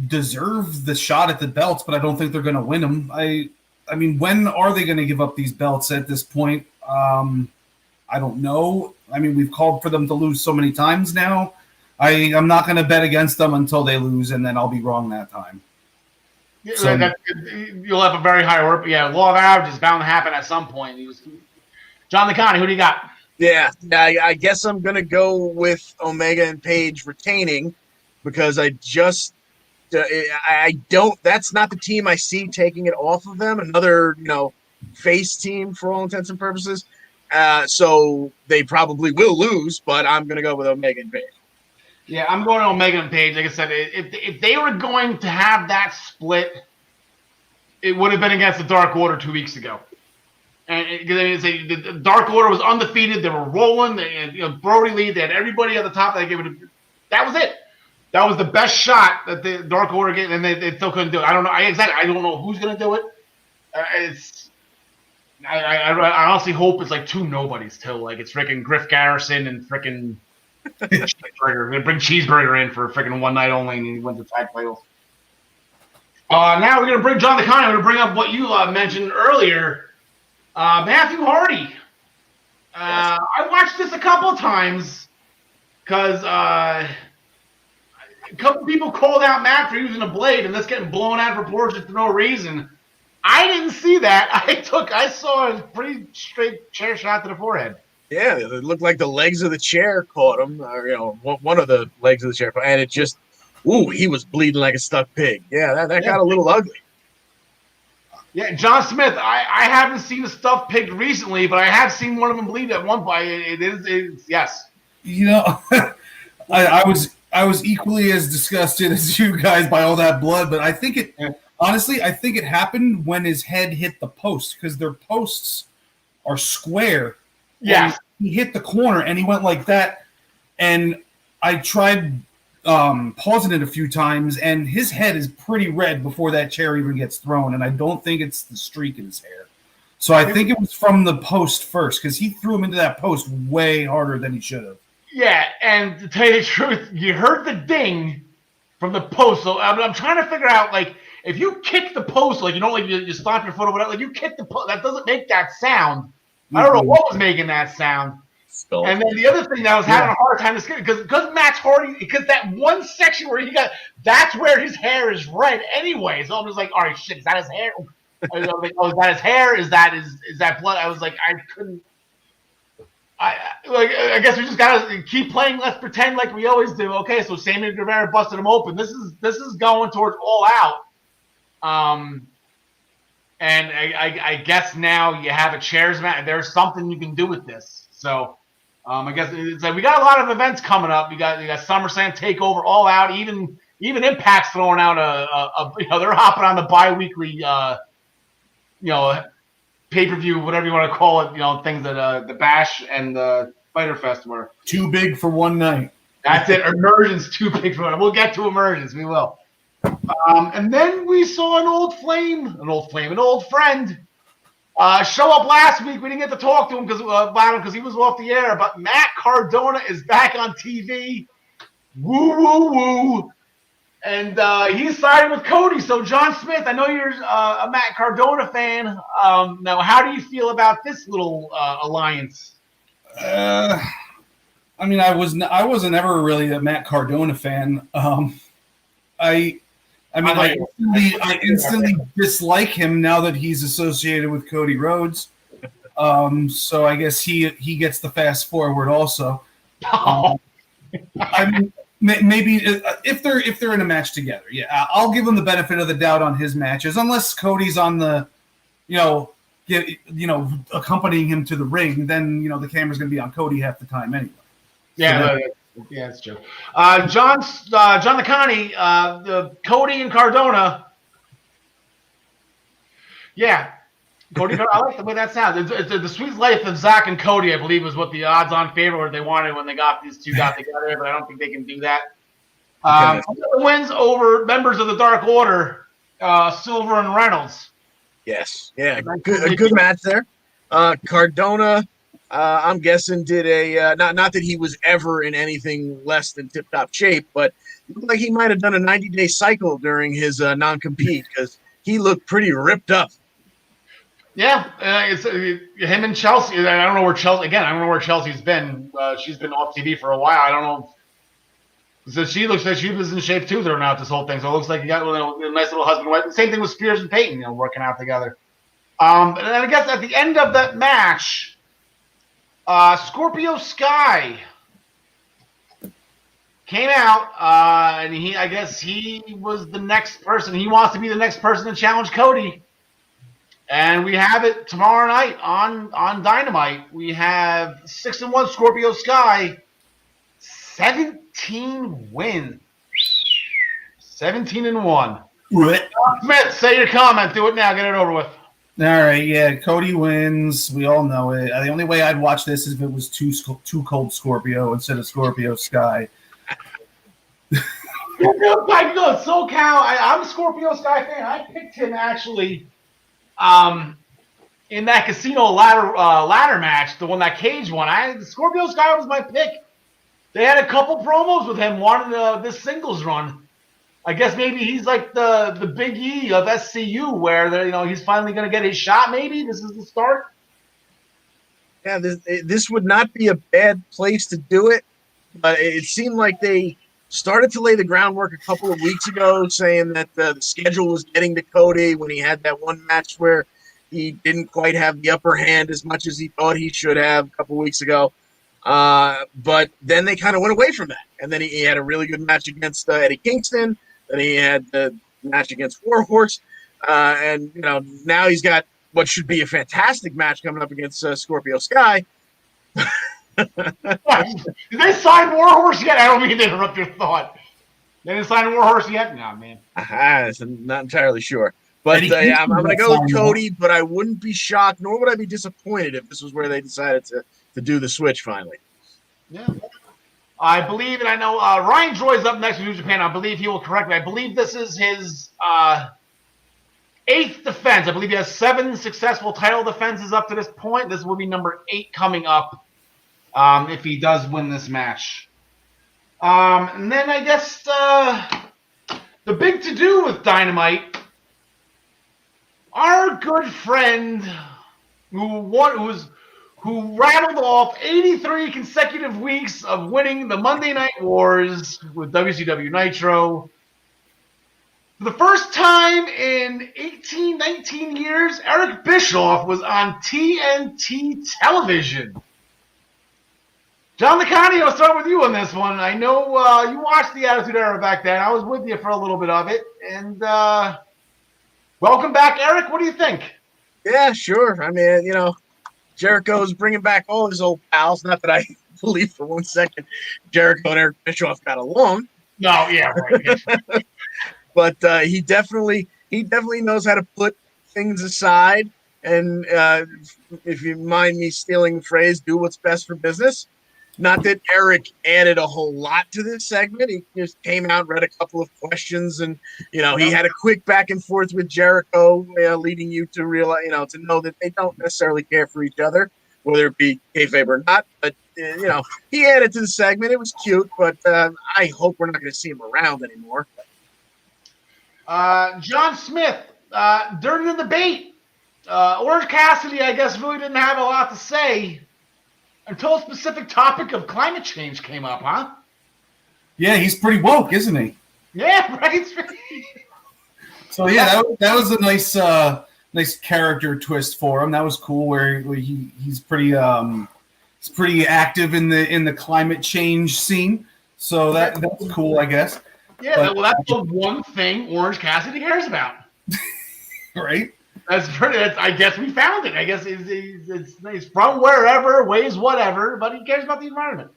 deserve the shot at the belts, but I don't think they're going to win them. I mean, when are they going to give up these belts at this point? I don't know. I mean, we've called for them to lose so many times now. I'm not going to bet against them until they lose, and then I'll be wrong that time. So, you'll have a very high work. Yeah, law of averages is bound to happen at some point. John Licani, who do you got? Yeah, I guess I'm going to go with Omega and Page retaining because I don't. That's not the team I see taking it off of them. Another, face team for all intents and purposes. So they probably will lose, but I'm going to go with Omega and Page. Yeah, I'm going to Omega and Page. Like I said, if they were going to have that split, it would have been against the Dark Order 2 weeks ago. And the Dark Order was undefeated. They were rolling. They had, Brody Lee. They had everybody at the top. That was it. That was the best shot that the Dark Order gave, and they still couldn't do it. I don't know. I don't know who's going to do it. I honestly hope it's like two nobodies too. Like it's freaking Griff Garrison and freaking Cheeseburger. We're gonna bring Cheeseburger in for freaking one night only, and he wins the tag titles. Now we're gonna bring John Licani. I'm gonna bring up what you mentioned earlier, Matthew Hardy. I watched this a couple of times because a couple people called out Matt for using a blade, and that's getting blown out of proportion for no reason. I didn't see that. I saw a pretty straight chair shot to the forehead. Yeah, it looked like the legs of the chair caught him, or one of the legs of the chair, and it just, he was bleeding like a stuck pig. Yeah, that got a little ugly. Yeah, John Smith. I haven't seen a stuffed pig recently, but I have seen one of them bleed at one point. It is yes. I was equally as disgusted as you guys by all that blood, but I think it. Honestly, I think it happened when his head hit the post because their posts are square. Yeah. He hit the corner and he went like that. And I tried pausing it a few times, and his head is pretty red before that chair even gets thrown. And I don't think it's the streak in his hair. So I think it was from the post first because he threw him into that post way harder than he should have. Yeah, and to tell you the truth, you heard the ding from the post. So I'm trying to figure out, like, if you kick the post, like, you stomp your foot or whatever, like, you kick the post, that doesn't make that sound. I don't know what was making that sound. And then the other thing that I was having a hard time is because Matt's Hardy, because that one section where that's where his hair is red anyway. So I'm just like, all right, shit, is that his hair? I was like, oh, is that his hair? Is that blood? I was like, I couldn't. I guess we just gotta keep playing. Let's pretend like we always do. Okay, so Sammy Guevara busted him open. This is going towards All Out. And I guess now you have a chairs match. There's something you can do with this. So I guess it's like we got a lot of events coming up. You got SummerSlam Takeover, All Out. Even Impact's throwing out they're hopping on the bi-weekly pay-per-view, whatever you want to call it, things that the Bash and the Fighter Fest were. Too big for one night. That's it. Immersion's too big for one. We'll get to Immersions. We will. And then we saw an old friend show up last week. We didn't get to talk to him because he was off the air. But Matt Cardona is back on TV. Woo, woo, woo. And he's siding with Cody. So, John Smith, I know you're a Matt Cardona fan. Now, how do you feel about this little alliance? I mean, I wasn't ever really a Matt Cardona fan. I instantly dislike him now that he's associated with Cody Rhodes. So I guess he gets the fast forward also. I mean, maybe if they're in a match together, yeah, I'll give him the benefit of the doubt on his matches, unless Cody's on the, accompanying him to the ring. Then the camera's going to be on Cody half the time anyway. Yeah. Yeah, that's true. John Licani, the Cody and Cardona. Yeah, Cody. I like the way that sounds. It's the sweet life of Zach and Cody, I believe, was what the odds-on favorite they wanted when these two got together. But I don't think they can do that. Wins over members of the Dark Order, Silver and Reynolds. Yes, yeah, a good match there. Cardona. I'm guessing did a not that he was ever in anything less than tip-top shape, but it looked like he might have done a 90-day cycle during his non-compete because he looked pretty ripped up. Yeah, it's him and Chelsea. I don't know where Chelsea's been. She's been off TV for a while. I don't know. So she looks like she was in shape too during this whole thing. So it looks like you got a nice little husband and wife. Same thing with Spears and Peyton, working out together. And then I guess at the end of that match. Scorpio Sky came out, and I guess he was the next person. He wants to be the next person to challenge Cody. And we have it tomorrow night on Dynamite. We have 6-1 Scorpio Sky, 17 wins. 17-1. Smith, say your comment. Do it now. Get it over with. All right, yeah, Cody wins. We all know it. The only way I'd watch this is if it was Too Cold Scorpio instead of Scorpio Sky. SoCal. I'm a Scorpio Sky fan. I picked him actually in that casino ladder match, the one that Cage won. Scorpio Sky was my pick. They had a couple promos with him wanting this singles run. I guess maybe he's like the Big E of SCU, where he's finally going to get his shot. Maybe this is the start. Yeah, this would not be a bad place to do it, but it seemed like they started to lay the groundwork a couple of weeks ago, saying that the schedule was getting to Cody when he had that one match where he didn't quite have the upper hand as much as he thought he should have a couple of weeks ago. But then they kind of went away from that, and then he had a really good match against Eddie Kingston. Then he had the match against Warhorse, and now he's got what should be a fantastic match coming up against Scorpio Sky. Did they sign Warhorse yet? I don't mean to interrupt your thought. They didn't sign Warhorse yet? No, man. I'm not entirely sure. But I'm going to go with Cody, but I wouldn't be shocked, nor would I be disappointed if this was where they decided to do the switch finally. Yeah. I believe, and I know Ryan Droy's up next with New Japan. I believe he will correct me. I believe this is his 8th defense. I believe he has 7 successful title defenses up to this point. This will be number 8 coming up if he does win this match. And then I guess the big to-do with Dynamite, our good friend who who rattled off 83 consecutive weeks of winning the Monday Night Wars with WCW Nitro. For the first time in 19 years, Eric Bischoff was on TNT television. John Licani, I'll start with you on this one. I know you watched the Attitude Era back then. I was with you for a little bit of it. And welcome back, Eric. What do you think? Yeah, sure. I mean, you know, Jericho's bringing back all his old pals. Not that I believe for 1 second Jericho and Eric Bischoff got along. No, yeah, right. But he definitely knows how to put things aside. And if you mind me stealing the phrase, do what's best for business. Not that Eric added a whole lot to this segment. He just came out, read a couple of questions, and he had a quick back and forth with Jericho, leading you to realize, to know that they don't necessarily care for each other, whether it be kayfabe or not. But he added to the segment. It was cute, but I hope we're not going to see him around anymore. John Smith, during the debate, Orange Cassidy, I guess, really didn't have a lot to say until a specific topic of climate change came up, huh? Yeah, he's pretty woke, isn't he? Yeah, right. So yeah, that was a nice character twist for him. That was cool. Where he's pretty active in the climate change scene. So that's cool, I guess. Yeah, well, that's the one thing Orange Cassidy cares about. Right? That's I guess we found it. I guess he's from wherever, weighs whatever, but he cares about the environment.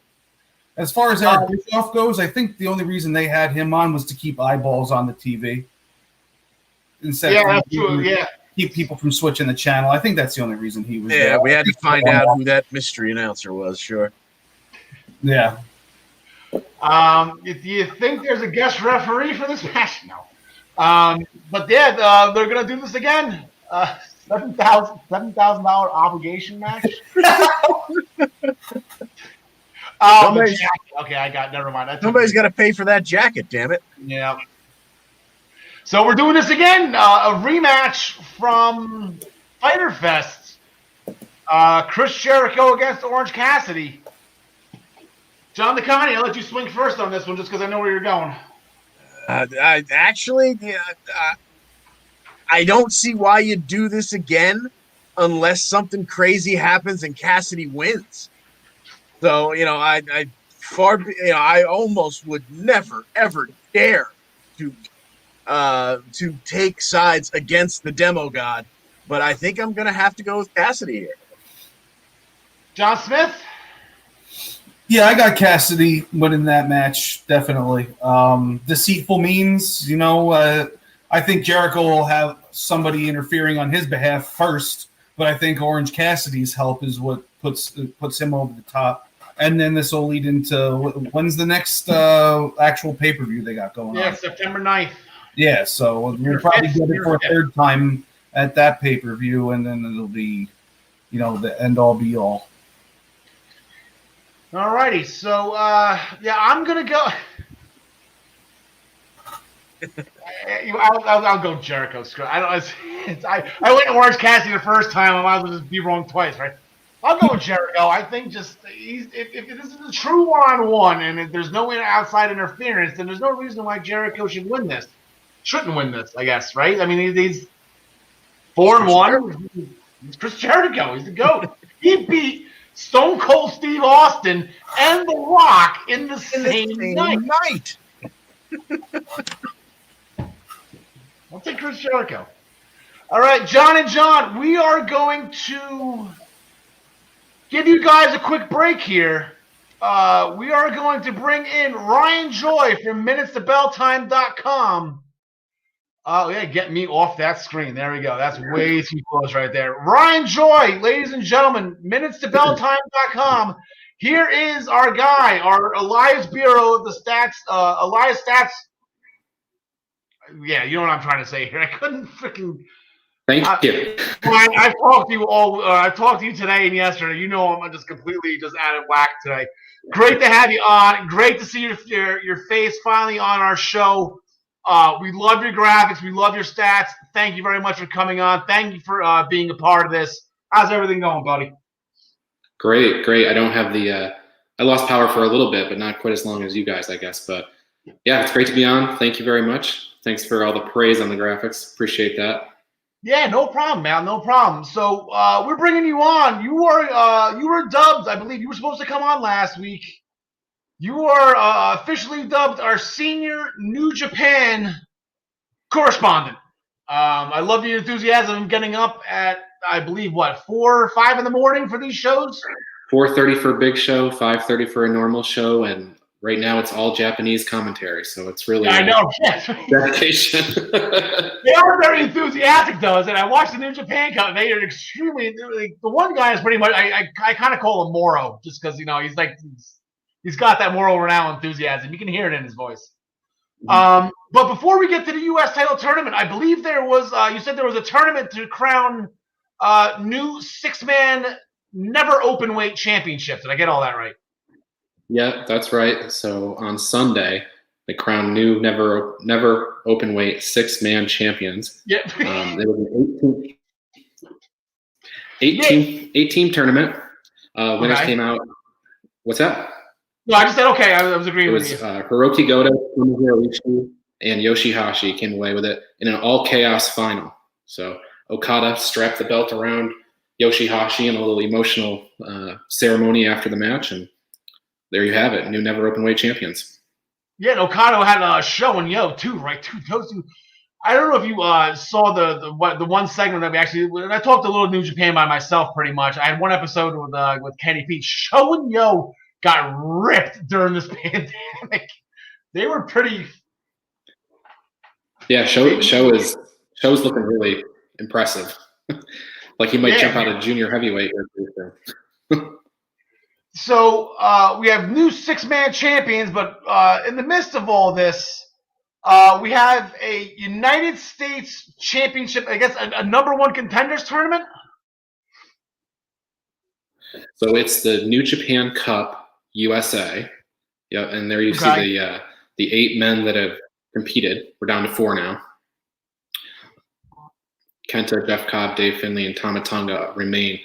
As far as Eric Bischoff goes, I think the only reason they had him on was to keep eyeballs on the TV. Instead of keep people from switching the channel. I think that's the only reason he was there. Yeah, we had to find out who that mystery announcer was, sure. Yeah. Do you think there's a guest referee for this match? No. But yeah, they're going to do this again. $7,000 obligation match. Okay, never mind. Somebody's got to pay for that jacket, damn it. Yeah. So we're doing this again. A rematch from Fyter Fest. Chris Jericho against Orange Cassidy. John Licani, I'll let you swing first on this one just because I know where you're going. I don't see why you do this again unless something crazy happens and Cassidy wins. So, I almost would never, ever dare to take sides against the demo god, but I think I'm going to have to go with Cassidy here. John Smith? Yeah, I got Cassidy winning that match, definitely. Deceitful means, I think Jericho will have somebody interfering on his behalf first, but I think Orange Cassidy's help is what puts him over the top. And then this will lead into, when's the next actual pay-per-view they got going on? Yeah, September 9th. Yeah, so we'll probably get it for a third time at that pay-per-view, and then it'll be, the end-all be-all. All righty, so I'm gonna go. I'll go Jericho. I went to Orange Cassidy the first time. I might as well just be wrong twice, right? I'll go with Jericho. I think if this is a true one-on-one and if there's no outside interference, then there's no reason why Jericho shouldn't win this, I guess, right? I mean, he's 4-1. He's Chris Jericho. He's the GOAT. He beat Stone Cold Steve Austin and The Rock in the same night. I'll take Chris Jericho. All right, John and John, we are going to give you guys a quick break here. We are going to bring in Ryan Joy from MinutesToBellTime.com. Oh, yeah, get me off that screen. There we go. That's way too close right there. Ryan Joy, ladies and gentlemen, MinutesToBellTime.com. Here is our guy, our Elias Bureau of the Stats. Elias Stats. Yeah, you know what I'm trying to say here. I couldn't freaking. Thank you. I've talked to you all. I've talked to you today and yesterday. You know I'm just completely out of whack today. Great to have you on. Great to see your face finally on our show. We love your graphics. We love your stats. Thank you very much for coming on. Thank you for being a part of this. How's everything going, buddy? Great. I don't have the I lost power for a little bit, but not quite as long as you guys, I guess. But yeah, it's great to be on. Thank you very much. Thanks for all the praise on the graphics. Appreciate that. Yeah, no problem, man. No problem. So we're bringing you on. You were dubbed. I believe you were supposed to come on last week. You are officially dubbed our senior New Japan correspondent. I love the enthusiasm of getting up at, I believe, 4 or 5 in the morning for these shows? 4:30 for a big show, 5:30 for a normal show, and right now it's all Japanese commentary, so it's really I know. dedication. They are very enthusiastic, though. And I watched the New Japan Cup. They are extremely. Like, the one guy is pretty much. I kind of call him Moro, just because he's got that Moro Ronaldo enthusiasm. You can hear it in his voice. But before we get to the U.S. title tournament, I believe there was. You said there was a tournament to crown new 6-man never open weight championship. Did I get all that right? Yeah, that's right. So on Sunday, they crowned new never open weight 6-man champions. Yep. There was an 18 tournament. Winners came out. What's that? No, I just said okay. I was agreeing with you. Hiroki Goto, Tomohiro Ishii, and Yoshihashi came away with it in an all-chaos final. So Okada strapped the belt around Yoshihashi in a little emotional ceremony after the match, and there you have it, new never open weight champions. Yeah, and Okada had a show in Yo too, right? Those two. I don't know if you saw the one segment that we actually. I talked a little New Japan by myself, pretty much. I had one episode with Kenny Pete. Show and Yo got ripped during this pandemic. They were pretty. Yeah, show's looking really impressive. Like he might jump out of junior heavyweight. So we have new 6-man champions, but in the midst of all this, we have a United States Championship, I guess, a number 1 contenders tournament. So it's the New Japan Cup USA. Yeah, and there you see the 8 men that have competed. We're down to 4 now. Kenta, Jeff Cobb, Dave Finley, and Tama Tonga remain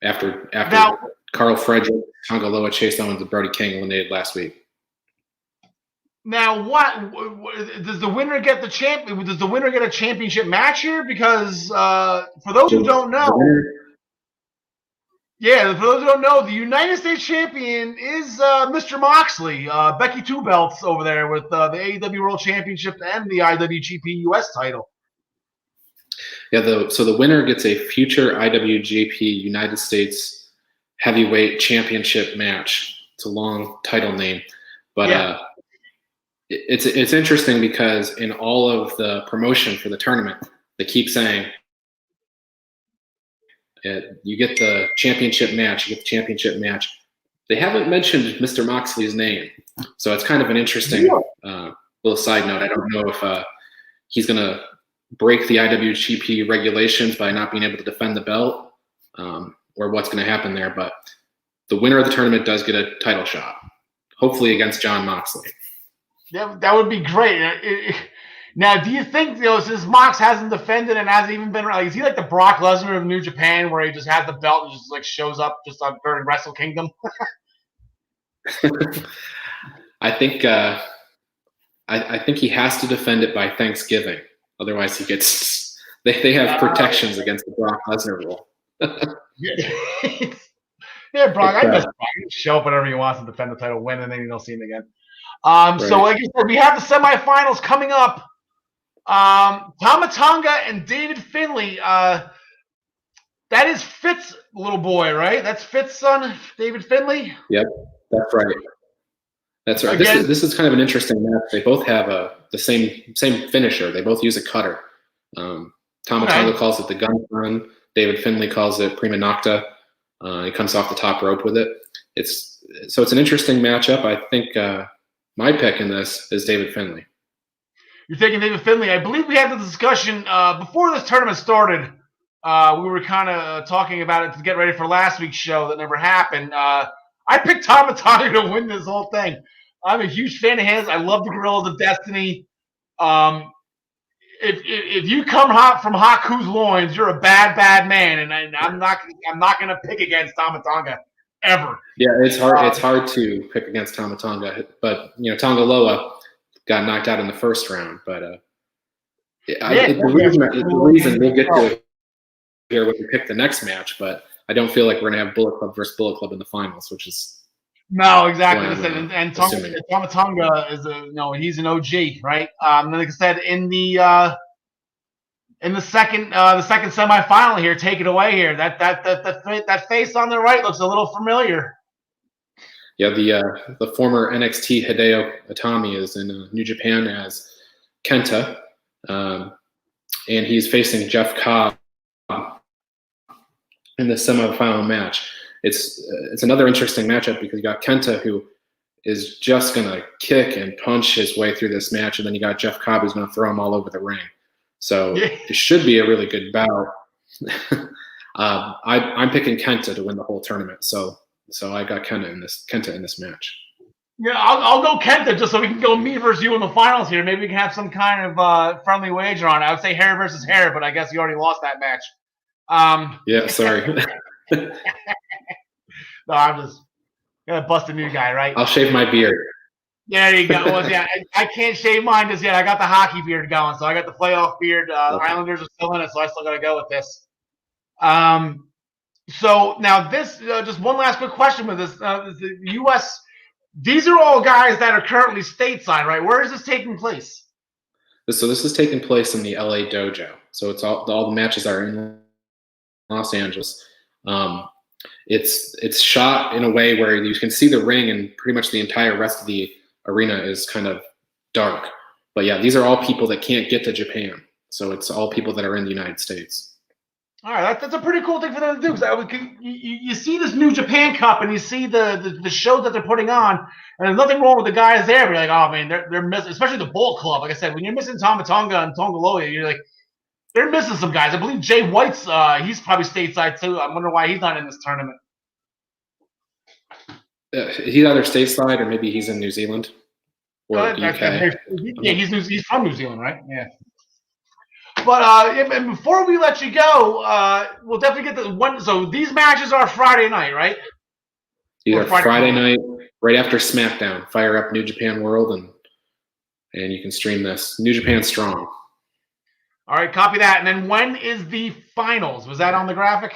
after now, Karl Frederick, Tonga Loa, Chase Owens, and Brody King eliminated last week. Now, what does the winner get the champion? Does the winner get a championship match here? Because for those who don't know, the United States champion is Mr. Moxley, Becky 2 belts over there with the AEW World Championship and the IWGP US title. Yeah, so the winner gets a future IWGP United States Heavyweight Championship match. It's a long title name, but it's interesting because in all of the promotion for the tournament, they keep saying you get the championship match, They haven't mentioned Mr. Moxley's name, so it's kind of an interesting little side note. I don't know if he's going to break the IWGP regulations by not being able to defend the belt, or what's going to happen there. But the winner of the tournament does get a title shot, hopefully against Jon Moxley. Yeah, that would be great. Now, do you think, since Mox hasn't defended and hasn't even been, is he like the Brock Lesnar of New Japan, where he just has the belt and just shows up just during Wrestle Kingdom? I think he has to defend it by Thanksgiving. Otherwise, he gets. They have protections against the Brock Lesnar rule. Yeah, Brock. I miss Brock. He can show up whenever he wants to defend the title, win, and then you don't see him again. Right. So, like you said, we have the semifinals coming up. Tama Tonga and David Finley. That is Fitz's little boy, right? That's Fitz's son, David Finley. Yep, that's right. That's right. This is kind of an interesting match. They both have the same finisher. They both use a cutter. Tama Tonga calls it the gun run. David Finley calls it prima nocta. He comes off the top rope with it. It's an interesting matchup. I think my pick in this is David Finley. You're taking David Finley. I believe we had the discussion before this tournament started. We were kind of talking about it to get ready for last week's show that never happened. I picked Tama Tonga to win this whole thing. I'm a huge fan of his. I love the Gorillas of Destiny. if you come hot from Haku's loins, you're a bad man, and I'm not going to pick against Tama Tonga ever. Yeah, it's hard. It's hard to pick against Tama Tonga, but Tonga Loa got knocked out in the first round. But the reason we'll get to here when we pick the next match, but I don't feel like we're going to have Bullet Club versus Bullet Club in the finals, which is no, exactly. Listen, and Tama Tonga is he's an OG, right? Like I said, in the second semifinal here, take it away here. That face on the right looks a little familiar. Yeah, the former NXT Hideo Itami is in New Japan as Kenta, and he's facing Jeff Cobb in the semifinal match. It's another interesting matchup because you got Kenta, who is just gonna kick and punch his way through this match, and then you got Jeff Cobb, who's gonna throw him all over the ring. So it should be a really good bout. I'm picking Kenta to win the whole tournament. So I got Kenta in this match. Yeah, I'll go Kenta just so we can go me versus you in the finals here. Maybe we can have some kind of friendly wager on it. I would say hair versus hair, but I guess you already lost that match. Yeah, sorry. No, I'm just gonna bust a new guy, right? I'll shave my beard. Yeah, there you go. Well, yeah, I can't shave mine just yet. I got the hockey beard going, so I got the playoff beard. The Islanders are still in it, so I still got to go with this. So now this, just one last quick question with this. The U.S., these are all guys that are currently stateside, right? Where is this taking place? So this is taking place in the LA dojo. So it's all the matches are in Los Angeles. It's shot in a way where you can see the ring, and pretty much the entire rest of the arena is kind of dark. But yeah, these are all people that can't get to Japan. So it's all people that are in the United States. All right, that's a pretty cool thing for them to do. Because you see this New Japan Cup, and you see the show that they're putting on, and there's nothing wrong with the guys there. But you're like, oh man, they're missing, especially the Bullet Club. Like I said, when you're missing Tama Tonga and Tonga Loa, you're like, they're missing some guys. I believe Jay White's he's probably stateside too. I wonder why he's not in this tournament. He's either stateside or maybe he's in New Zealand or UK. Yeah, he's from New Zealand, right? Yeah. But and before we let you go, we'll definitely get the one. So these matches are Friday night, right? Either Friday night, right after SmackDown. Fire up New Japan World, and you can stream this. New Japan Strong. All right, copy that. And then when is the finals? Was that on the graphic?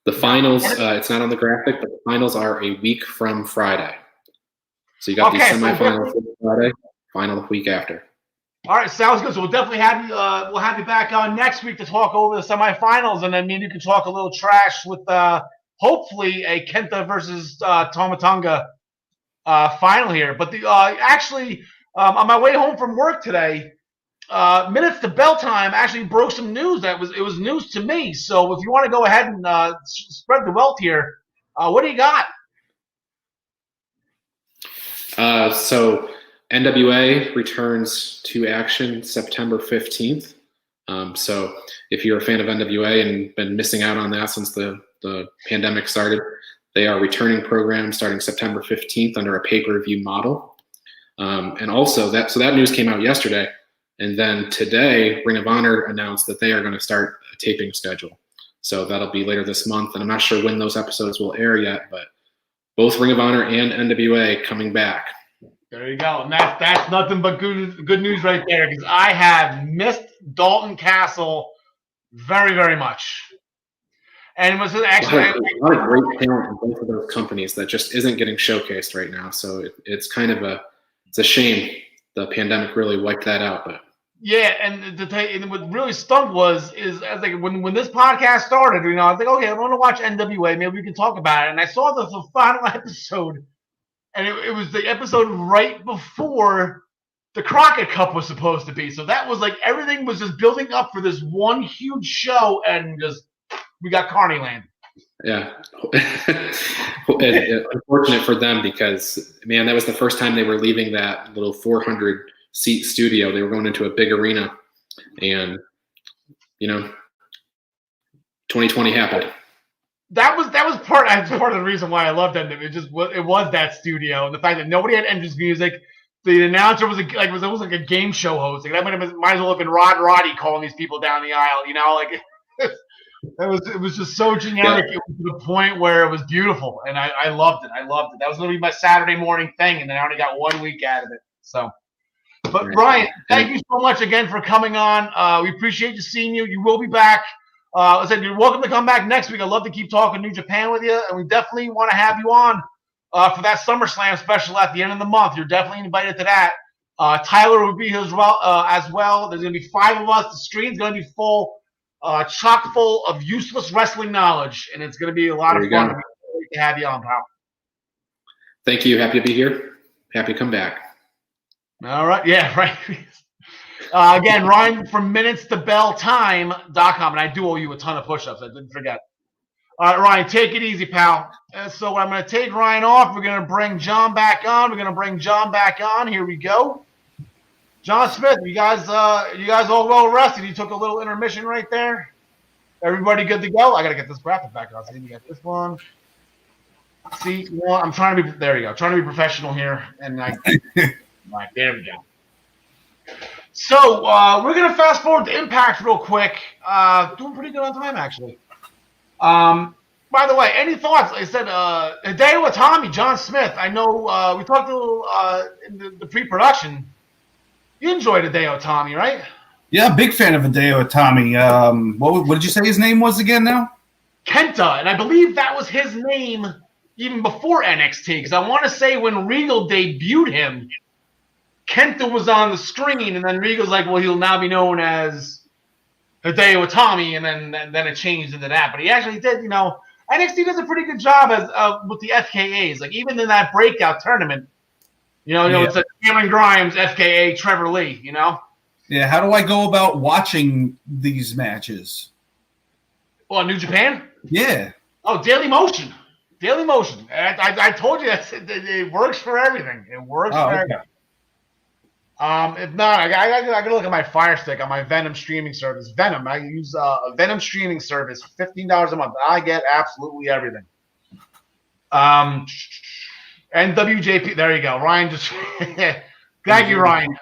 The finals, it's not on the graphic, but the finals are a week from Friday. So you got these semifinals Friday, final week after. All right, sounds good. So we'll definitely have you. We'll have you back on next week to talk over the semifinals, and then maybe you can talk a little trash with hopefully a Kenta versus Tama Tonga final here. But actually, on my way home from work today, minutes to bell time actually broke some news it was news to me. So if you want to go ahead and spread the wealth here, what do you got? So NWA returns to action September 15th. So if you're a fan of NWA and been missing out on that since the pandemic started, they are returning programs starting September 15th under a pay-per-view model. And also that news came out yesterday. And then today, Ring of Honor announced that they are going to start a taping schedule. So that'll be later this month. And I'm not sure when those episodes will air yet, but both Ring of Honor and NWA coming back. There you go. And that's nothing but good news right there, because I have missed Dalton Castle very, very much. And it was actually a lot of great talent in both of those companies that just isn't getting showcased right now. So it's kind of it's a shame the pandemic really wiped that out. But yeah, and what really stunk was like when this podcast started, I was like, okay, I want to watch NWA. Maybe we can talk about it. And I saw the final episode, and it was the episode right before the Crockett Cup was supposed to be. So that was like everything was just building up for this one huge show, and just we got Carneyland. Yeah, unfortunate for them because man, that was the first time they were leaving that little 400-seat studio. They were going into a big arena, and 2020 happened. That was part of the reason why I loved them. It was that studio, and the fact that nobody had entrance music. the announcer was almost like a game show host. Like, that might as well have been Rod Roddy calling these people down the aisle. You know, like it was just so generic. Yeah. It was to the point where it was beautiful, and I loved it. I loved it. That was going to be my Saturday morning thing, and then I only got 1 week out of it. So, but Brian, thank you so much again for coming on. We appreciate you seeing you. You will be back. I said you're welcome to come back next week. I'd love to keep talking New Japan with you, and we definitely want to have you on for that SummerSlam special at the end of the month. You're definitely invited to that. Tyler will be here as well. There's going to be 5 of us. The stream's going to be full. Chock full of useless wrestling knowledge, and it's going to be a lot of fun. Great to have you on, pal. Thank you. Happy to be here. Happy to come back. All right. Yeah, right. Again, Ryan from minutestobelltime.com, and I do owe you a ton of push-ups. I didn't forget. All right, Ryan, take it easy, pal. So I'm going to take Ryan off. We're going to bring John back on. Here we go. John Smith, you guys all well rested. You took a little intermission right there. Everybody good to go? I gotta get this graphic back on. So you got this one. See, I'm trying to be. There you go. Trying to be professional here, and all right, there we go. So we're gonna fast forward to Impact real quick. Doing pretty good on time actually. By the way, any thoughts? I said Hideo Itami, John Smith. I know we talked a little in the pre-production. You enjoyed Hideo Itami, right? Yeah, big fan of Hideo Itami. What did you say his name was again now? Kenta, and I believe that was his name even before NXT, because I want to say when Regal debuted him, Kenta was on the screen, and then Regal's like, well, he'll now be known as Hideo Itami, and then it changed into that. But he actually did, NXT does a pretty good job with the FKAs. Like, even in that breakout tournament, it's like Cameron Grimes, FKA, Trevor Lee, Yeah, how do I go about watching these matches? Well, New Japan? Yeah. Oh, Daily Motion. I told you that it works for everything. It works for everything. If not, I gotta look at my Fire Stick on my Venom streaming service. Venom. I use a Venom streaming service, $15 a month. I get absolutely everything. NWJP. There you go. Ryan just. Thank you, Ryan.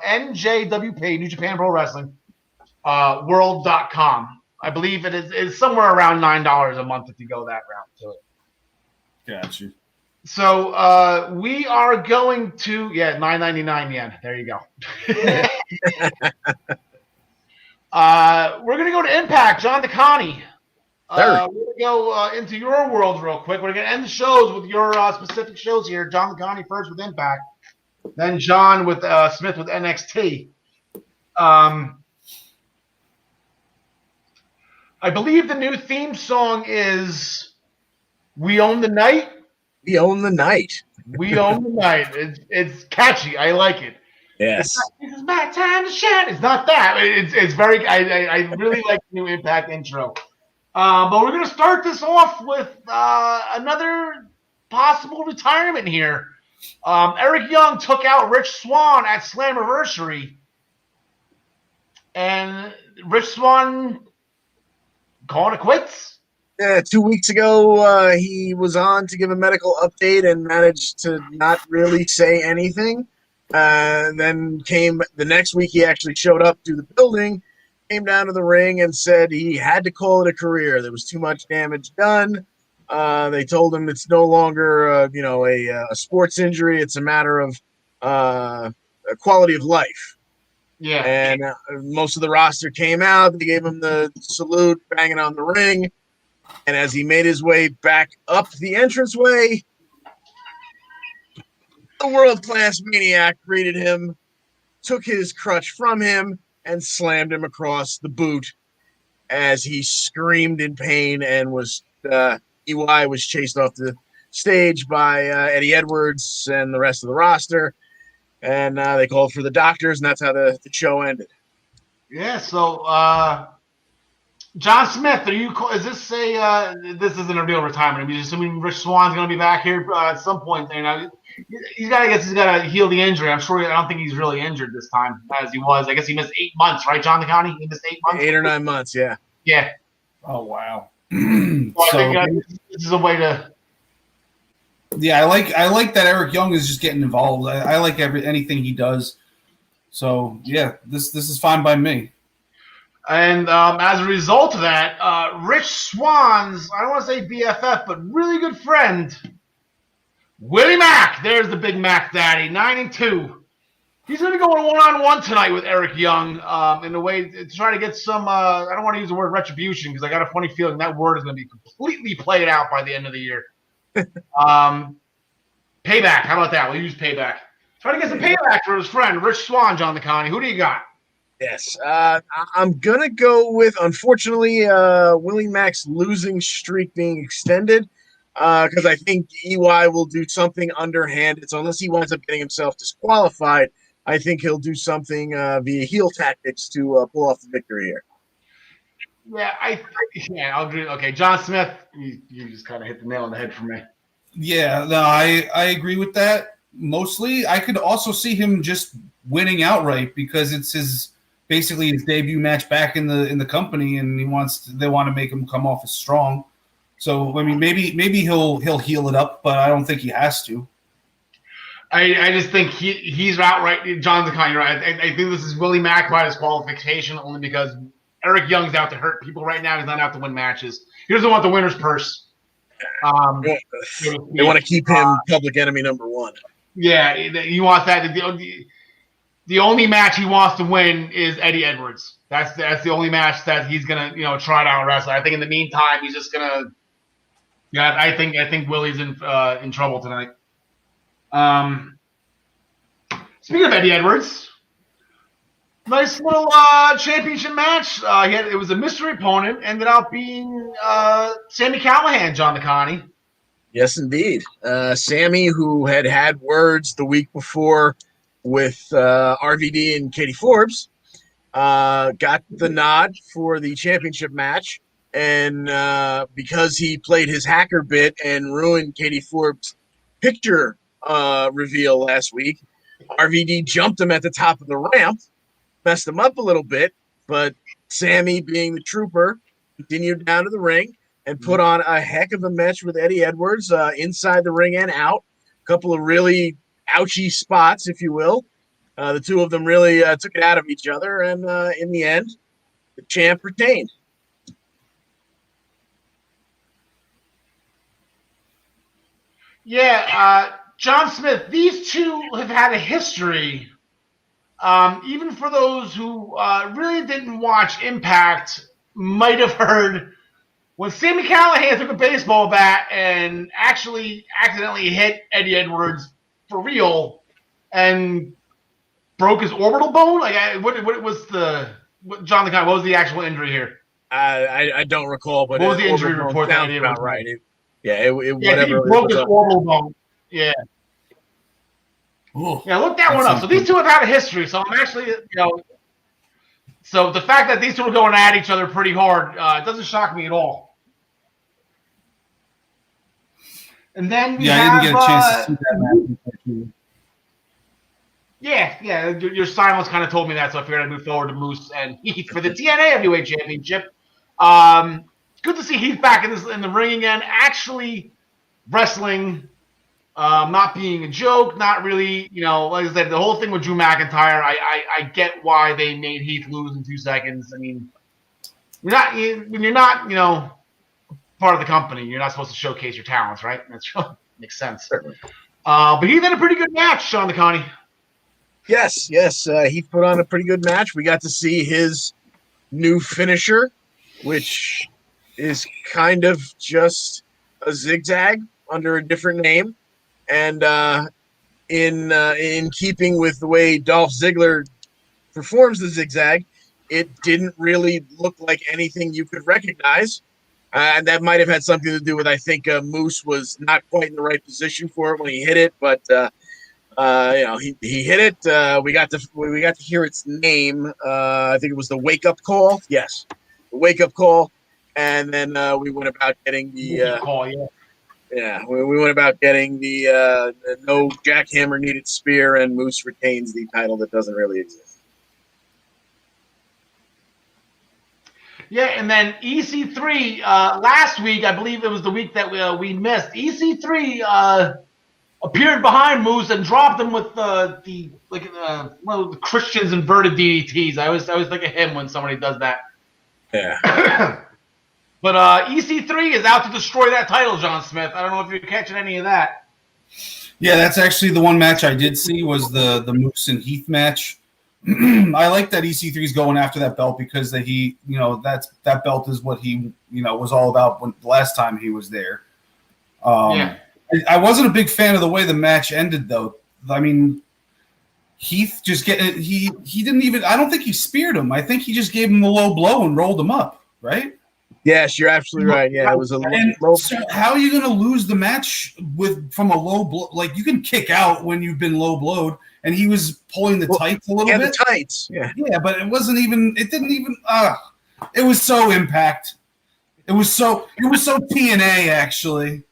NJWP, New Japan Pro Wrestling, World.com. I believe it is somewhere around $9 a month if you go that route to it. Gotcha. So we are going to $9.99 yen. There you go. We're gonna go to Impact, John DeConnie. We're going to go into your world real quick. We're going to end the shows with your specific shows here. John DeConnie first with Impact, then John with Smith with NXT. I believe the new theme song is "We Own the Night." We own the night. We own the night. It's catchy. I like it. Yes. It's my time to shine. It's not that. It's very. I really like the new Impact intro. But we're going to start this off with another possible retirement here. Eric Young took out Rich Swann at Slammiversary. And Rich Swann calling it quits. Yeah, 2 weeks ago, he was on to give a medical update and managed to not really say anything. Then came the next week, he actually showed up to the building, came down to the ring and said he had to call it a career. There was too much damage done. They told him it's no longer, a sports injury. It's a matter of a quality of life. Yeah. And most of the roster came out. They gave him the salute, banging on the ring. And as he made his way back up the entranceway, the world-class Maniac greeted him, took his crutch from him, and slammed him across the boot as he screamed in pain and was EY was chased off the stage by Eddie Edwards and the rest of the roster. And they called for the doctors, and that's how the show ended. Yeah, so John Smith, is this this isn't a real retirement? I'm assuming Rich Swann's going to be back here at some point. He's got to heal the injury. I don't think he's really injured this time as he was. I guess he missed 8 months, right, John DeConnie? He missed 8 months? 8 or 9 months, yeah. Yeah. Oh, wow. I think this is a way to Yeah, I like that Eric Young is just getting involved. I like anything he does. So yeah, this is fine by me. And as a result of that, Rich Swann's, I don't want to say BFF, but really good friend, Willie Mack. There's the Big Mac Daddy, 9-2. He's going to be going one-on-one tonight with Eric Young in a way to try to get some, I don't want to use the word retribution because I got a funny feeling that word is going to be completely played out by the end of the year. Payback. How about that? We'll use payback. Try to get some payback for his friend, Rich Swann, John DeConnie. Who do you got? Yes, I'm gonna go with, unfortunately, Willie Mack's losing streak being extended because I think EY will do something underhanded. So unless he winds up getting himself disqualified, I think he'll do something via heel tactics to pull off the victory here. Yeah, I'll agree. Okay, John Smith, you just kind of hit the nail on the head for me. Yeah, no, I agree with that. Mostly, I could also see him just winning outright because it's basically his debut match back in the company, and they want to make him come off as strong. So I mean, maybe he'll heal it up, but I don't think he has to. I just think he's outright. John DeConnie, right? I think this is Willie Mack by disqualification only because Eric Young's out to hurt people right now. He's not out to win matches. He doesn't want the winner's purse. They want to keep him public enemy number one. Yeah, you want that. The only match he wants to win is Eddie Edwards. That's the only match that he's gonna try to out wrestle. I think in the meantime he's just gonna. Yeah, I think Willie's in trouble tonight. Speaking of Eddie Edwards, nice little championship match. It was a mystery opponent. Ended up being Sami Callihan, John DeConnie. Yes, indeed. Sammy, who had words the week before with RVD and Katie Forbes, got the nod for the championship match. And because he played his hacker bit and ruined Katie Forbes' picture reveal last week, RVD jumped him at the top of the ramp, messed him up a little bit, but Sammy, being the trooper, continued down to the ring and put on a heck of a match with Eddie Edwards inside the ring and out. A couple of really ouchy spots, if you will. The two of them really took it out of each other, and in the end, the champ retained. Yeah, John Smith, these two have had a history. Even for those who really didn't watch Impact, might have heard when Sami Callihan took a baseball bat and actually accidentally hit Eddie Edwards for real and broke his orbital bone. Like, what was John DeConnie? What was the actual injury here? I don't recall, but what was the injury report? Sounds about right. Whatever. He broke his orbital bone. Yeah. Ooh, yeah, look that one up. So these two have had a history. So I'm actually, so the fact that these two are going at each other pretty hard, it doesn't shock me at all. And then I didn't get a chance to see that match. Yeah. Your silence kind of told me that, so I figured I'd move forward to Moose and Heath for the TNA Heavyweight Championship. Good to see Heath back in the ring again, actually wrestling. Not being a joke, not really, like I said, the whole thing with Drew McIntyre, I get why they made Heath lose in 2 seconds. I mean, when you're not, part of the company, you're not supposed to showcase your talents, right? That's really makes sense. But Heath had a pretty good match, Sean DeConnie. Yes. Heath put on a pretty good match. We got to see his new finisher, which is kind of just a zigzag under a different name. And in keeping with the way Dolph Ziggler performs the zigzag, it didn't really look like anything you could recognize. And that might have had something to do with, I think, Moose was not quite in the right position for it when he hit it. But he hit it. We got to hear its name. I think it was the wake up call. Yes, the wake up call. And then we went about getting the call. Yeah. Yeah, we went about getting the no jackhammer needed spear, and Moose retains the title that doesn't really exist. Yeah, and then EC3 last week, I believe it was the week that we missed. EC3 appeared behind Moose and dropped him with one of the Christian's inverted DDTs. I always think of him when somebody does that. Yeah. But EC3 is out to destroy that title, John Smith. I don't know if you're catching any of that. Yeah, that's actually the one match I did see was the Moose and Heath match. I like that EC3 is going after that belt because that belt is what he was all about when the last time he was there. Yeah. I wasn't a big fan of the way the match ended, though. I mean, Heath just he didn't even. I don't think he speared him. I think he just gave him a low blow and rolled him up. Right? Yes, you're absolutely right. Yeah, it was a low. So how are you going to lose the match from a low blow? Like, you can kick out when you've been low blowed, and he was pulling the tights a little bit. The tights. Yeah. Yeah, but it wasn't even. It didn't even. It was so Impact. It was so TNA actually.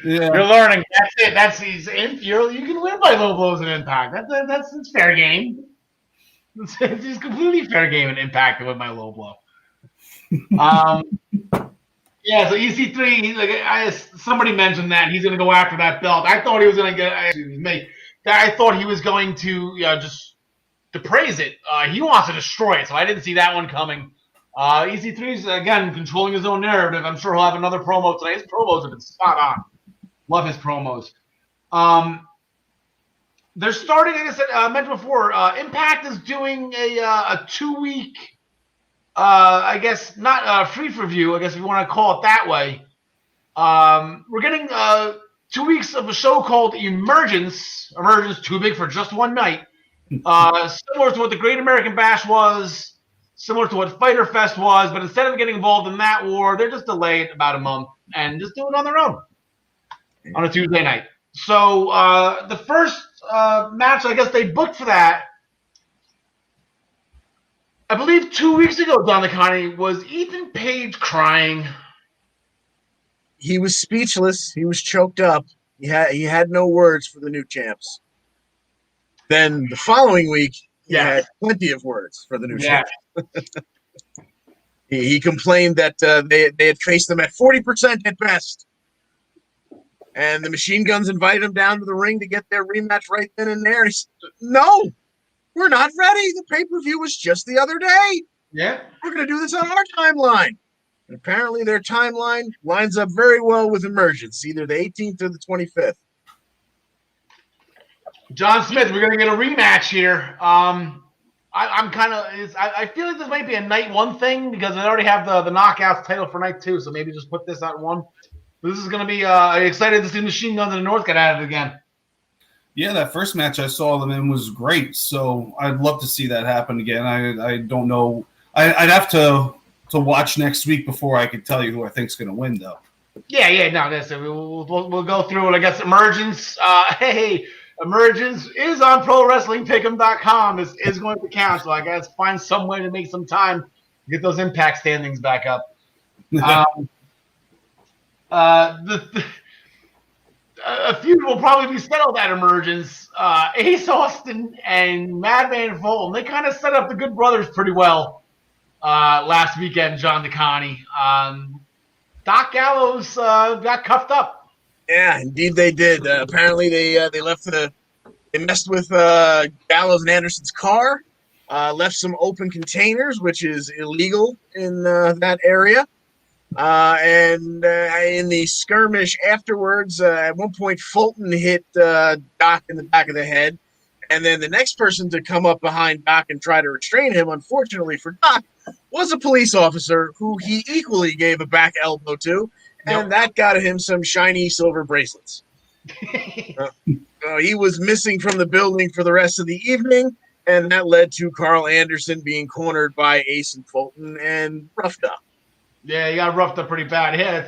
Yeah. You're learning. That's it. That's you can win by low blows in Impact. That's fair game. It's completely fair game in Impact to win by low blow. Yeah. So EC3, somebody mentioned that he's going to go after that belt. I thought he was going to get. I thought he was going to just to praise it. He wants to destroy it, so I didn't see that one coming. EC3's again controlling his own narrative. I'm sure he'll have another promo today. His promos have been spot on. Love his promos. They're starting, like I said, I mentioned before, Impact is doing a 2-week, I guess, not free review, I guess if you want to call it that way. We're getting 2 weeks of a show called Emergence. Emergence, too big for just one night. Similar to what the Great American Bash was, similar to what Fyter Fest was, but instead of getting involved in that war, they're just delayed about a month and just do it on their own on a Tuesday night. So the first match, I guess they booked for that, I believe 2 weeks ago, Don Nicani, was Ethan Page crying. He was speechless. He was choked up. He had no words for the new champs. Then the following week, he had plenty of words for the new champs. He complained that they had faced them at 40% at best. And the Machine Guns invited him down to the ring to get their rematch right then and there. And he said, no, we're not ready. The pay-per-view was just the other day. Yeah. We're going to do this on our timeline. And apparently their timeline lines up very well with Emergence, either the 18th or the 25th. John Smith, we're going to get a rematch here. I'm kind of – I feel like this might be a night one thing because they already have the Knockouts title for night two, so maybe just put this at one. This is going to be excited to see Machine Guns in the North get at it again. Yeah, that first match I saw them in was great, so I'd love to see that happen again. I don't know. I'd have to watch next week before I could tell you who I think's going to win, though. Yeah. No, listen, we'll go through it. I guess Emergence. Emergence is on ProWrestlingPick'em.com. Is going to count, so I guess find some way to make some time to get those Impact standings back up. A feud will probably be settled at Emergence. Ace Austin and Madman Fulton, they kind of set up the Good Brothers pretty well last weekend, John DeConnie. Doc Gallows got cuffed up. Yeah, indeed they did. Apparently they messed with Gallows and Anderson's car, left some open containers, which is illegal in that area. And in the skirmish afterwards, at one point Fulton hit Doc in the back of the head, and then the next person to come up behind Doc and try to restrain him, unfortunately for Doc, was a police officer who he equally gave a back elbow to, and that got him some shiny silver bracelets. He was missing from the building for the rest of the evening, and that led to Karl Anderson being cornered by Ace and Fulton and roughed up. Yeah, he got roughed up pretty bad. Yeah,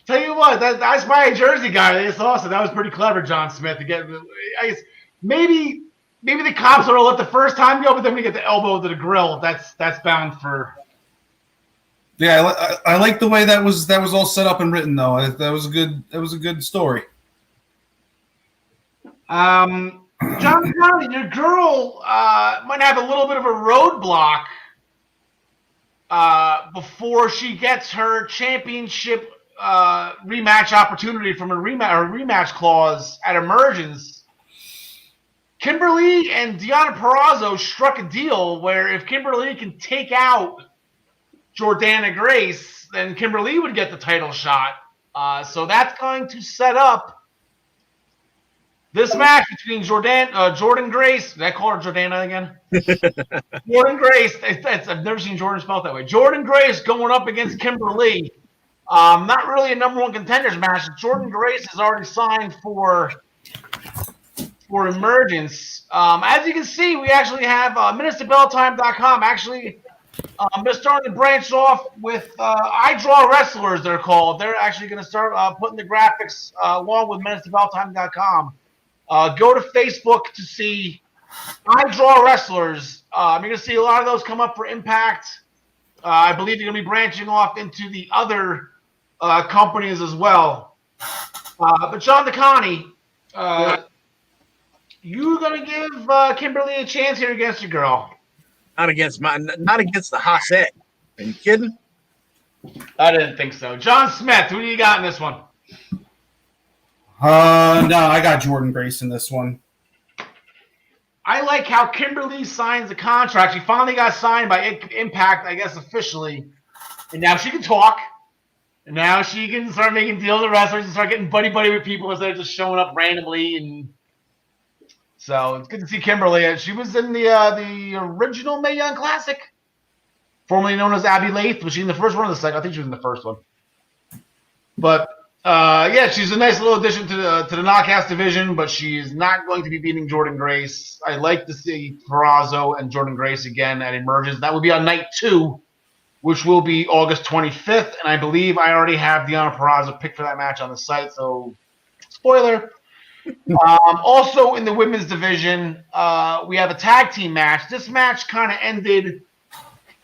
tell you what, that's my Jersey guy. It's awesome. That was pretty clever, John Smith. To get, I guess maybe the cops will let the first time go, but then we get the elbow to the grill. That's bound for. Yeah, I like the way that was all set up and written though. That was a good story. John, your girl might have a little bit of a roadblock before she gets her championship rematch opportunity from a rematch clause at Emergence, Kimberly and Deonna Purrazzo struck a deal where if Kimberly can take out Jordana Grace, then Kimberly would get the title shot. So that's going to set up this match between Jordan Grace. Did I call her Jordana again? Jordan Grace. I've never seen Jordan spelled that way. Jordan Grace going up against Kimberly. Not really a number one contenders match. Jordan Grace is already signed for Emergence. As you can see, we actually have MinutesToBellTime.com actually they're starting to branch off with I Draw Wrestlers, they're called. They're actually going to start putting the graphics along with MinutesToBellTime.com. Go to Facebook to see I Draw Wrestlers. You're going to see a lot of those come up for Impact. I believe they're going to be branching off into the other companies as well. But John DeConnie, you going to give Kimberly a chance here against your girl? Not against the Hassett. Are you kidding? I didn't think so. John Smith, who do you got in this one? No, I got Jordan Grace in this one. I like how Kimberly signs the contract. She finally got signed by Impact, I guess, officially. And now she can talk. And now she can start making deals with wrestlers and start getting buddy-buddy with people instead of just showing up randomly. And so it's good to see Kimberly. She was in the original Mae Young Classic, formerly known as Abby Lath. Was she in the first one or the second? I think she was in the first one. But yeah, she's a nice little addition to the Knockouts division, but she's not going to be beating Jordan Grace. I'd like to see Purrazzo and Jordan Grace again at Emergence. That would be on night 2, which will be August 25th, and I believe I already have Deonna Purrazzo picked for that match on the site, so spoiler. Also in the women's division, we have a tag team match. This match kind of ended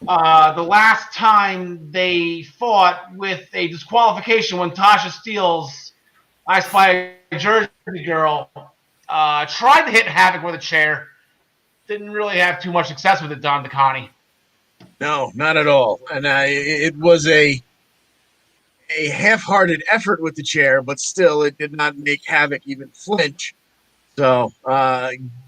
the last time they fought with a disqualification when Tasha Steelz, I Spy Jersey Girl, tried to hit Havoc with a chair. Didn't really have too much success with it, Don DeConnie. No, not at all. And it was a half-hearted effort with the chair, but still it did not make Havoc even flinch. So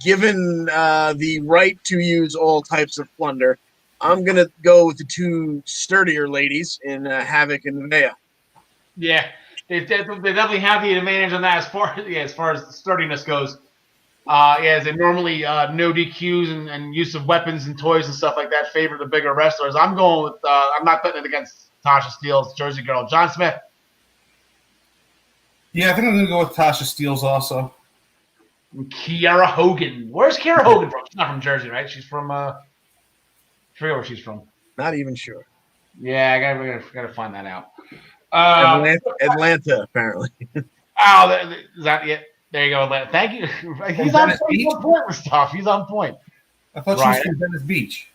given the right to use all types of plunder, I'm going to go with the two sturdier ladies in Havoc and Nevaeh. Yeah, they definitely have the advantage on that as far as sturdiness goes. Yeah, they normally no DQs and use of weapons and toys and stuff like that favor the bigger wrestlers. I'm going with I'm not putting it against Tasha Steelz, Jersey Girl. John Smith. Yeah, I think I'm going to go with Tasha Steelz also. Kiera Hogan. Where's Kiera Hogan from? She's not from Jersey, right? She's from I forget where she's from. Not even sure. Yeah, I gotta find that out. Atlanta, apparently. Oh, is that it? There you go, Atlanta. Thank you. He's on point with stuff. He's on point. I thought she was from Venice Beach.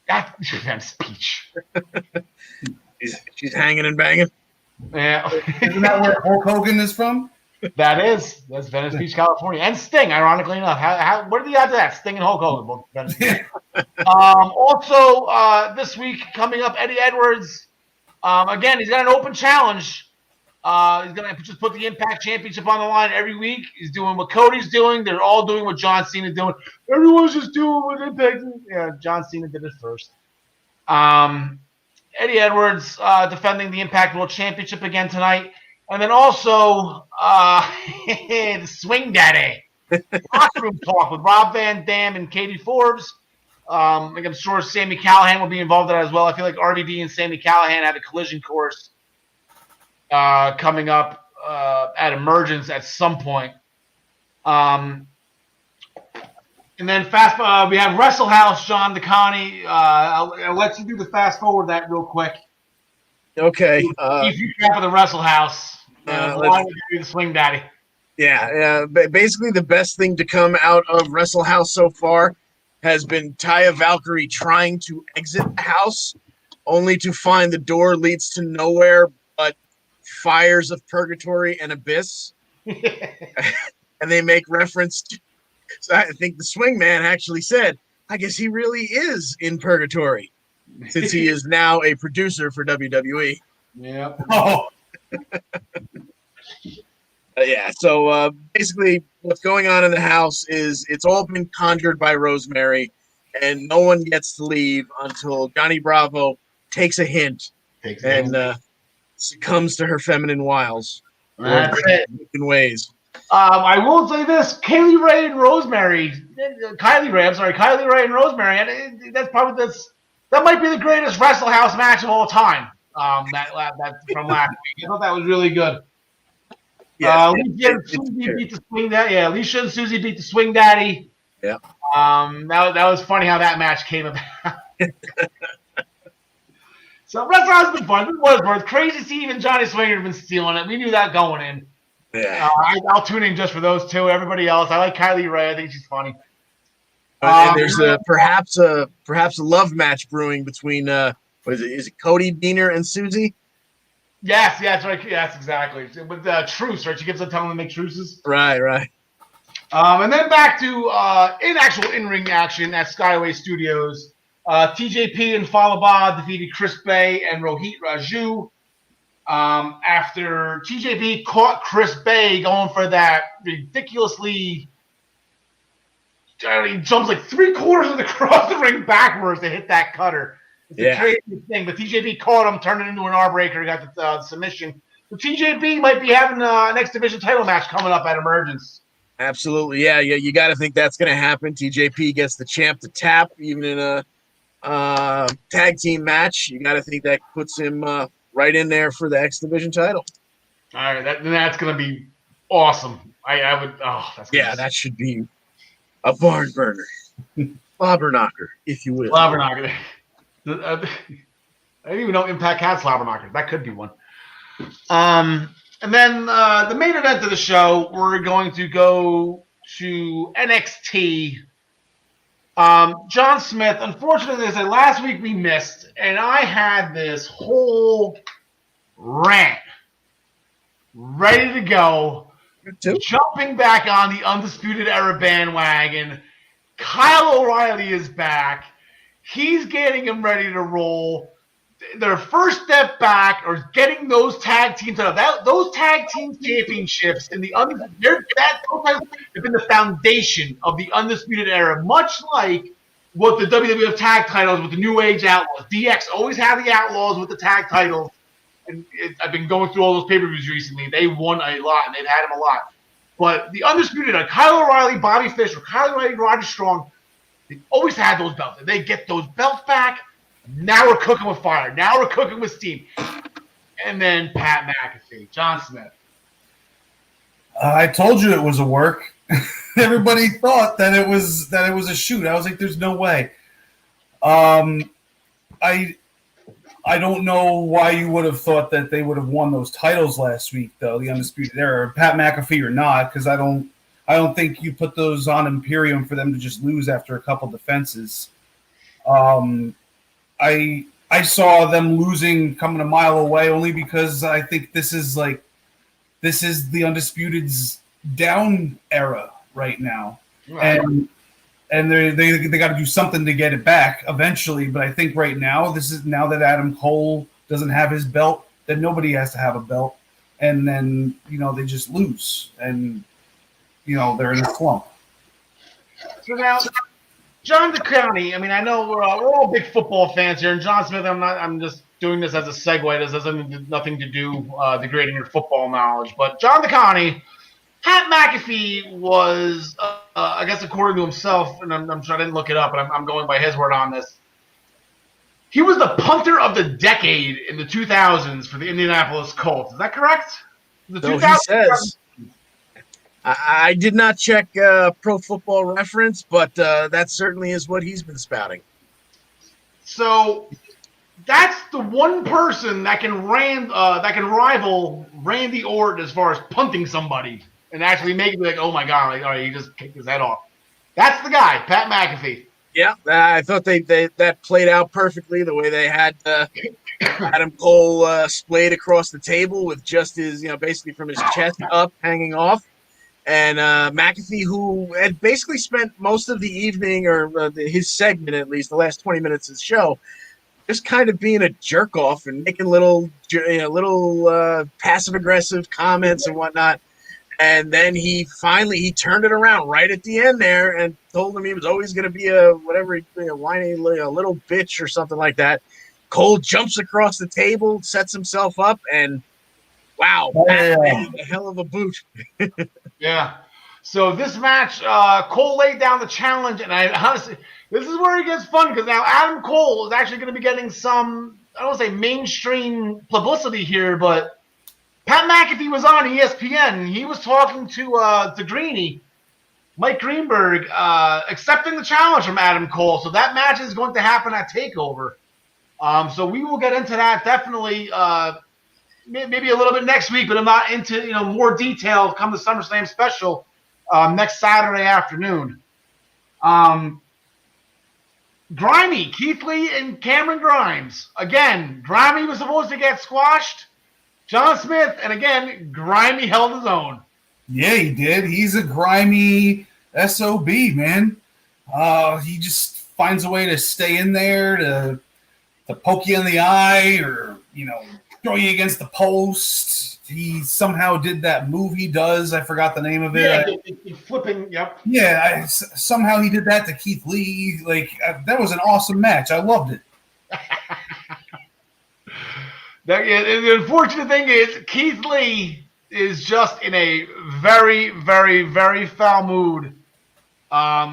Venice Beach. She's hanging and banging. Yeah. Isn't that where Hulk Hogan is from? That's Venice Beach, California, and Sting. Ironically enough, what are the odds of that? Sting and Hulk Hogan, both Venice Beach. Also, this week coming up, Eddie Edwards. Again, he's got an open challenge. He's gonna just put the Impact Championship on the line every week. He's doing what Cody's doing. They're all doing what John Cena's doing. Everyone's just doing what Impact. Yeah, John Cena did it first. Eddie Edwards defending the Impact World Championship again tonight. And then also the Swing Daddy. Locker room talk with Rob Van Dam and Katie Forbes. I'm sure Sami Callihan will be involved in that as well. I feel like RVD and Sami Callihan have a collision course coming up at Emergence at some point. And then we have Wrestle House, John DeConnie. I'll let you do the fast forward that real quick. Okay. If you cap of the Wrestle House, along with the Swing Daddy. Yeah. Basically, the best thing to come out of Wrestle House so far has been Taya Valkyrie trying to exit the house, only to find the door leads to nowhere but fires of purgatory and abyss. And they make reference to, so I think the Swing Man actually said, I guess he really is in purgatory. since he is now a producer for WWE. Yeah. Oh, Yeah, so basically what's going on in the house is it's all been conjured by Rosemary, and no one gets to leave until Johnny Bravo takes a hint and succumbs to her feminine wiles. That's it. Ways. I will say this: Kylie Ray and Rosemary, Kylie Ray and Rosemary, and that might be the greatest Wrestle House match of all time. That from last week. I thought that was really good. Yeah, Alicia and Susie beat the Swing Daddy. Yeah, Alicia and Susie beat the Swing Daddy. Yeah. That was funny how that match came about. So Wrestle House has been fun. It was worth. Crazy Steve and Johnny Swinger have been stealing it. We knew that going in. Yeah. I'll tune in just for those two. Everybody else, I like Kylie Ray. I think she's funny. And there's perhaps a love match brewing between is it Cody Deaner and Susie? Yes, that's right. Yes, exactly. With truce, right? She gives them telling them to make truces. Right. And then back to in-ring action at Skyway Studios. TJP and Falaba defeated Chris Bay and Rohit Raju. After TJP caught Chris Bay going for that ridiculously, he jumps like 3/4 of the cross the ring backwards to hit that cutter. It's the craziest thing. But TJP caught him, turned it into an R-breaker, got the submission. So TJP might be having an X Division title match coming up at Emergence. Absolutely, yeah. You got to think that's going to happen. TJP gets the champ to tap, even in a tag team match. You got to think that puts him right in there for the X Division title. All right, that's going to be awesome. I would. Oh, that's that should be a barn burner, slobber knocker, if you will. Slobber knocker. I didn't even know Impact had slobber knockers. That could be one. And then the main event of the show, we're going to go to NXT. John Smith, unfortunately, as I last week we missed, and I had this whole rant ready to go, jumping back on the Undisputed Era bandwagon. Kyle O'Reilly is back. He's getting him ready to roll. Their first step back or getting those tag teams out of those tag team championships in the have been the foundation of the Undisputed Era, much like what the WWF tag titles with the New Age Outlaws. DX always had the Outlaws with the tag titles, and I've been going through all those pay-per-views recently. They won a lot, and they've had them a lot. But the Undisputed, Kyle O'Reilly, Bobby Fish, or Kyle O'Reilly, Roger Strong, they always had those belts. And they get those belts back. Now we're cooking with fire. Now we're cooking with steam. And then Pat McAfee, John Smith. I told you it was a work. Everybody thought that it was a shoot. I was like, "There's no way." I don't know why you would have thought that they would have won those titles last week, though, the Undisputed Era, Pat McAfee or not, because I don't think you put those on Imperium for them to just lose after a couple defenses. I saw them losing coming a mile away only because I think this is the Undisputed's down era right now. Right. And they got to do something to get it back eventually. But I think right now, now that Adam Cole doesn't have his belt, then nobody has to have a belt. And then, they just lose. And, they're in a slump. So now, John DeCounty, I know we're all big football fans here. And John Smith, I'm just doing this as a segue. This has nothing to do degrading your football knowledge. But John DeCounty, Pat McAfee was, I guess according to himself, and I'm sure I didn't look it up, but I'm going by his word on this. He was the punter of the decade in the 2000s for the Indianapolis Colts. Is that correct? So he says. I did not check Pro Football Reference, but that certainly is what he's been spouting. So that's the one person that can rival Randy Orton as far as punting somebody and actually make it be like, oh my God, all right, he just kicked his head off. That's the guy, Pat McAfee. Yeah, I thought they that played out perfectly the way they had Adam Cole splayed across the table with just his, basically from his chest up hanging off. And McAfee, who had basically spent most of the evening, or his segment at least, the last 20 minutes of the show, just kind of being a jerk off and making little passive aggressive comments and whatnot. And then he turned it around right at the end there and told him he was always going to be a whiny little bitch or something like that. Cole jumps across the table, sets himself up, and wow, a hell of a boot. Yeah. So this match, Cole laid down the challenge, and I honestly, this is where it gets fun because now Adam Cole is actually going to be getting some, I don't want to say mainstream publicity here, but Pat McAfee was on ESPN. And he was talking to Grimey, Mike Greenberg, accepting the challenge from Adam Cole. So that match is going to happen at TakeOver. So we will get into that definitely. Maybe a little bit next week, but I'm not into more detail come the SummerSlam special next Saturday afternoon. Grimey, Keithley, and Cameron Grimes. Again, Grimey was supposed to get squashed. John Smith, and again, Grimey held his own. Yeah, he did. He's a grimy SOB, man. He just finds a way to stay in there to poke you in the eye or, throw you against the post. He somehow did that move he does. I forgot the name of it. Yeah, flipping, yep. Yeah, somehow he did that to Keith Lee. That was an awesome match. I loved it. The unfortunate thing is Keith Lee is just in a very, very, very foul mood,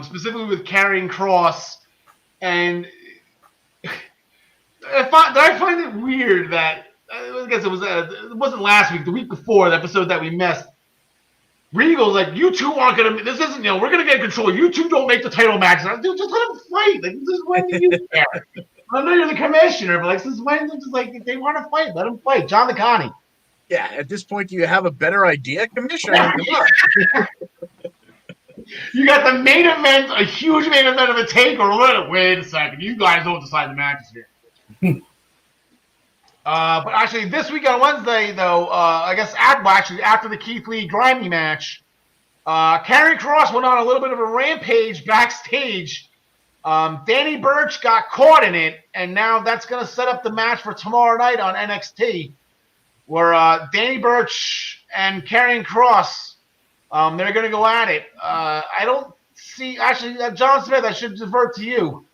specifically with Karrion Kross. And I find it weird that, I guess it wasn't last week, the week before, the episode that we missed. Regal's like, you two aren't going to, this isn't, we're going to get control. You two don't make the title match. Dude, just let them fight. This is when you care. I know you're the commissioner, but since when, if they want to fight, let them fight. John the Connie. Yeah, at this point, do you have a better idea, Commissioner? You got the main event, a huge main event of a takeover. Wait a second. You guys don't decide the matches here. But actually, this week on Wednesday, though, I guess after the Keith Lee Grimey match, Karrion Kross went on a little bit of a rampage backstage. Danny Burch got caught in it, and now that's going to set up the match for tomorrow night on NXT, where Danny Burch and Karrion Kross, they're going to go at it. I don't see, actually, John Smith, I should divert to you.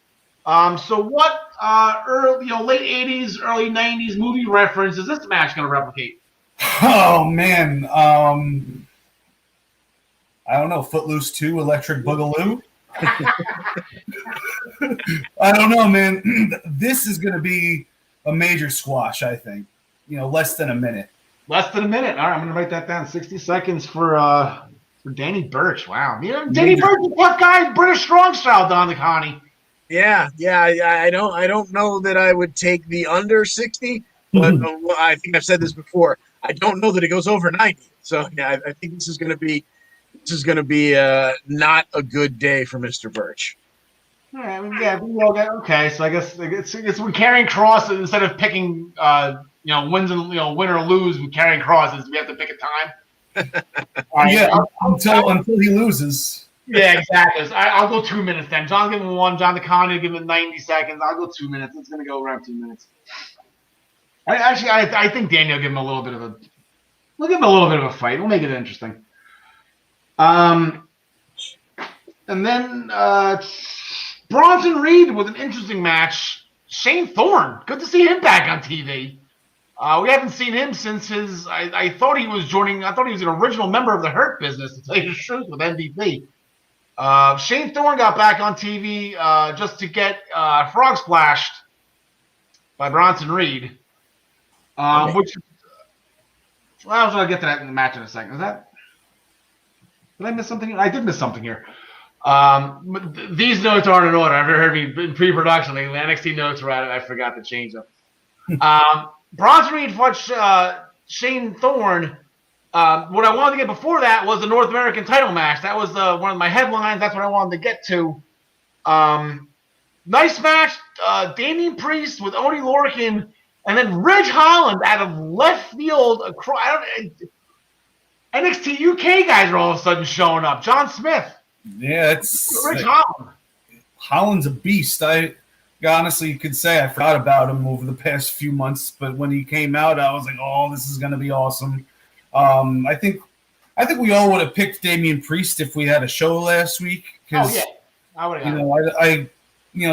So what late 80s, early 90s movie reference is this match going to replicate? Oh, man. I don't know. Footloose 2, Electric Boogaloo? I don't know, man. This is going to be a major squash, I think. Less than a minute. Less than a minute. All right, I'm going to write that down. 60 seconds for Danny Burch. Wow. Danny Burch is what guy? British strong style, Don the Connie. Yeah. I don't know that I would take the under 60, but I think I've said this before. I don't know that it goes over 90. So yeah, I think this is going to be not a good day for Mr. Burch. All right, yeah, okay. So I guess it's when Karrion Kross, instead of picking wins and win or lose with Karrion Kross, is we have to pick a time. Right, yeah, until he loses. Yeah, exactly. So I'll go 2 minutes then. John give him 1. John the Connie give him 90 seconds. I'll go 2 minutes. It's going to go around 2 minutes. I think Daniel will give him a little bit of a fight. We'll make it interesting. And then Bronson Reed with an interesting match. Shane Thorne. Good to see him back on TV. We haven't seen him since his. I thought he was joining. I thought he was an original member of the Hurt Business, to tell you the truth, with MVP. Shane Thorne got back on TV just to get frog splashed by Bronson Reed. Which I was going to get to that in the match in a second. Did I miss something? I did miss something here. These notes aren't in order. I've heard me in pre-production. The NXT notes were I forgot to change them. Bronson Reed fought Shane Thorne. What I wanted to get before that was the North American title match. That was one of my headlines. That's what I wanted to get to. Nice match. Damian Priest with Oney Lorcan, and then Ridge Holland out of left field. NXT UK guys are all of a sudden showing up. John Smith. Yeah, it's Ridge Holland. Holland's a beast. honestly, you could say I forgot about him over the past few months, but when he came out, I was like, "Oh, this is going to be awesome." I think we all would have picked Damian Priest if we had a show last week. Oh yeah, I would have. I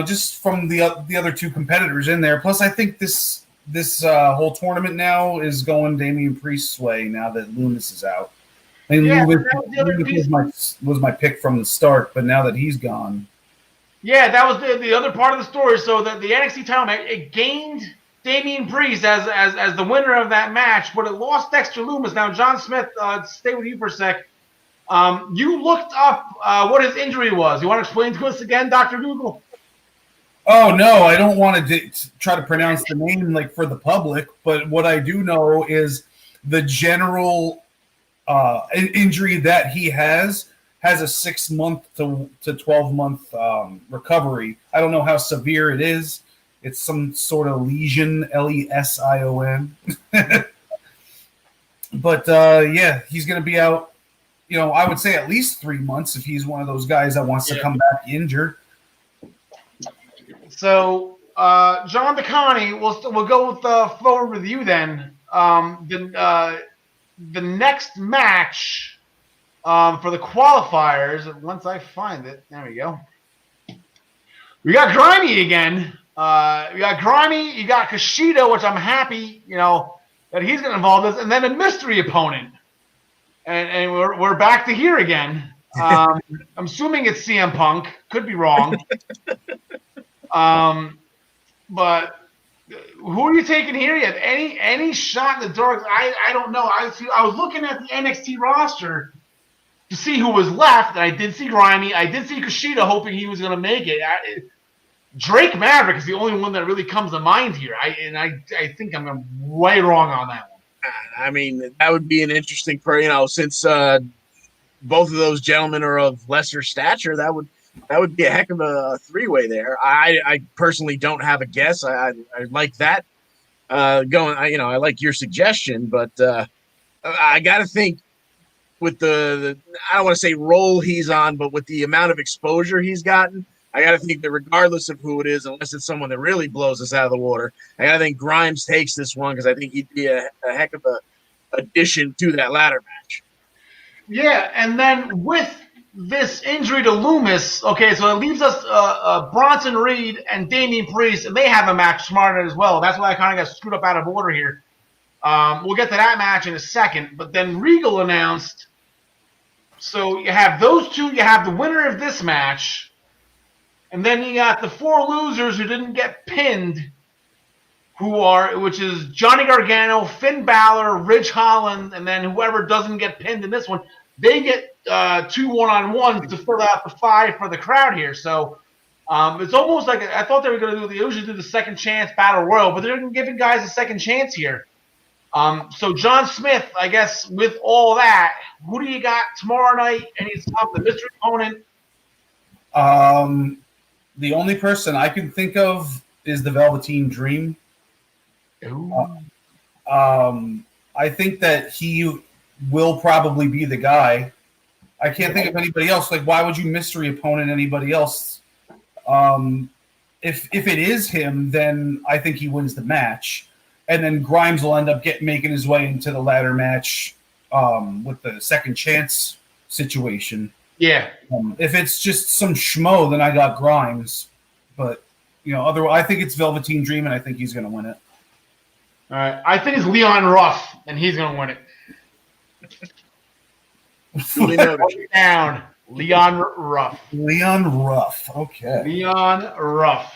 just from the other two competitors in there. Plus, I think this whole tournament now is going Damian Priest's way now that Lumis is out. And Yeah, Lumis was my pick from the start, but now that he's gone. Yeah, that was the other part of the story. So that the NXT title match, it gained Damian Priest as the winner of that match, but it lost Dexter Lumis. Now, John Smith, stay with you for a sec. You looked up what his injury was. You want to explain to us again, Dr. Google? Oh, no, I don't want to try to pronounce the name like for the public, but what I do know is the general injury that he has a 6 month to 12 month recovery. I don't know how severe it is. It's some sort of lesion, Lesion. But yeah, he's going to be out. I would say at least 3 months if he's one of those guys that wants to come back injured. So, John DeConnie, we'll go with forward with you then. The next match for the qualifiers, once I find it, there we go. We got Grimey again. You got Grimey, you got Kushida, which I'm happy, that he's getting involved in this, and then a mystery opponent. And we're back to here again. I'm assuming it's CM Punk. Could be wrong. But who are you taking here yet? Any shot in the dark? I don't know. I was looking at the NXT roster to see who was left, and I did see Grimey. I did see Kushida, hoping he was going to make it. Drake Maverick is the only one that really comes to mind here. I think I'm way wrong on that one. I mean, that would be an interesting since both of those gentlemen are of lesser stature, that would be a heck of a three-way there. I personally don't have a guess. I like that going. I like your suggestion, but I got to think with the I don't want to say role he's on, but with the amount of exposure he's gotten, I got to think that regardless of who it is, unless it's someone that really blows us out of the water, I got to think Grimes takes this one because I think he'd be a heck of a addition to that ladder match. Yeah, and then with this injury to Lumis, okay, so it leaves us Bronson Reed and Damian Priest, and they have a match tomorrow night as well. That's why I kind of got screwed up out of order here. We'll get to that match in a second, but then Regal announced. So you have those two. You have the winner of this match. And then you got the four losers who didn't get pinned, which is Johnny Gargano, Finn Balor, Ridge Holland, and then whoever doesn't get pinned in this one, they get 2 one-on-ones to fill out the 5 for the crowd here. So it's almost like I thought they were going to they usually do the second chance battle royal, but they're giving guys a second chance here. So John Smith, I guess, with all that, who do you got tomorrow night? And he's the mystery opponent. The only person I can think of is the Velveteen Dream. I think that he will probably be the guy. I can't think of anybody else. Like, why would you mystery opponent anybody else? If it is him, then I think he wins the match. And then Grimes will end up making his way into the ladder match with the second chance situation. Yeah. If it's just some schmo, then I got Grimes. But, otherwise, I think it's Velveteen Dream, and I think he's going to win it. All right. I think it's Leon Ruff, and he's going to win it. Down. Leon Ruff. Leon Ruff. Okay. Leon Ruff.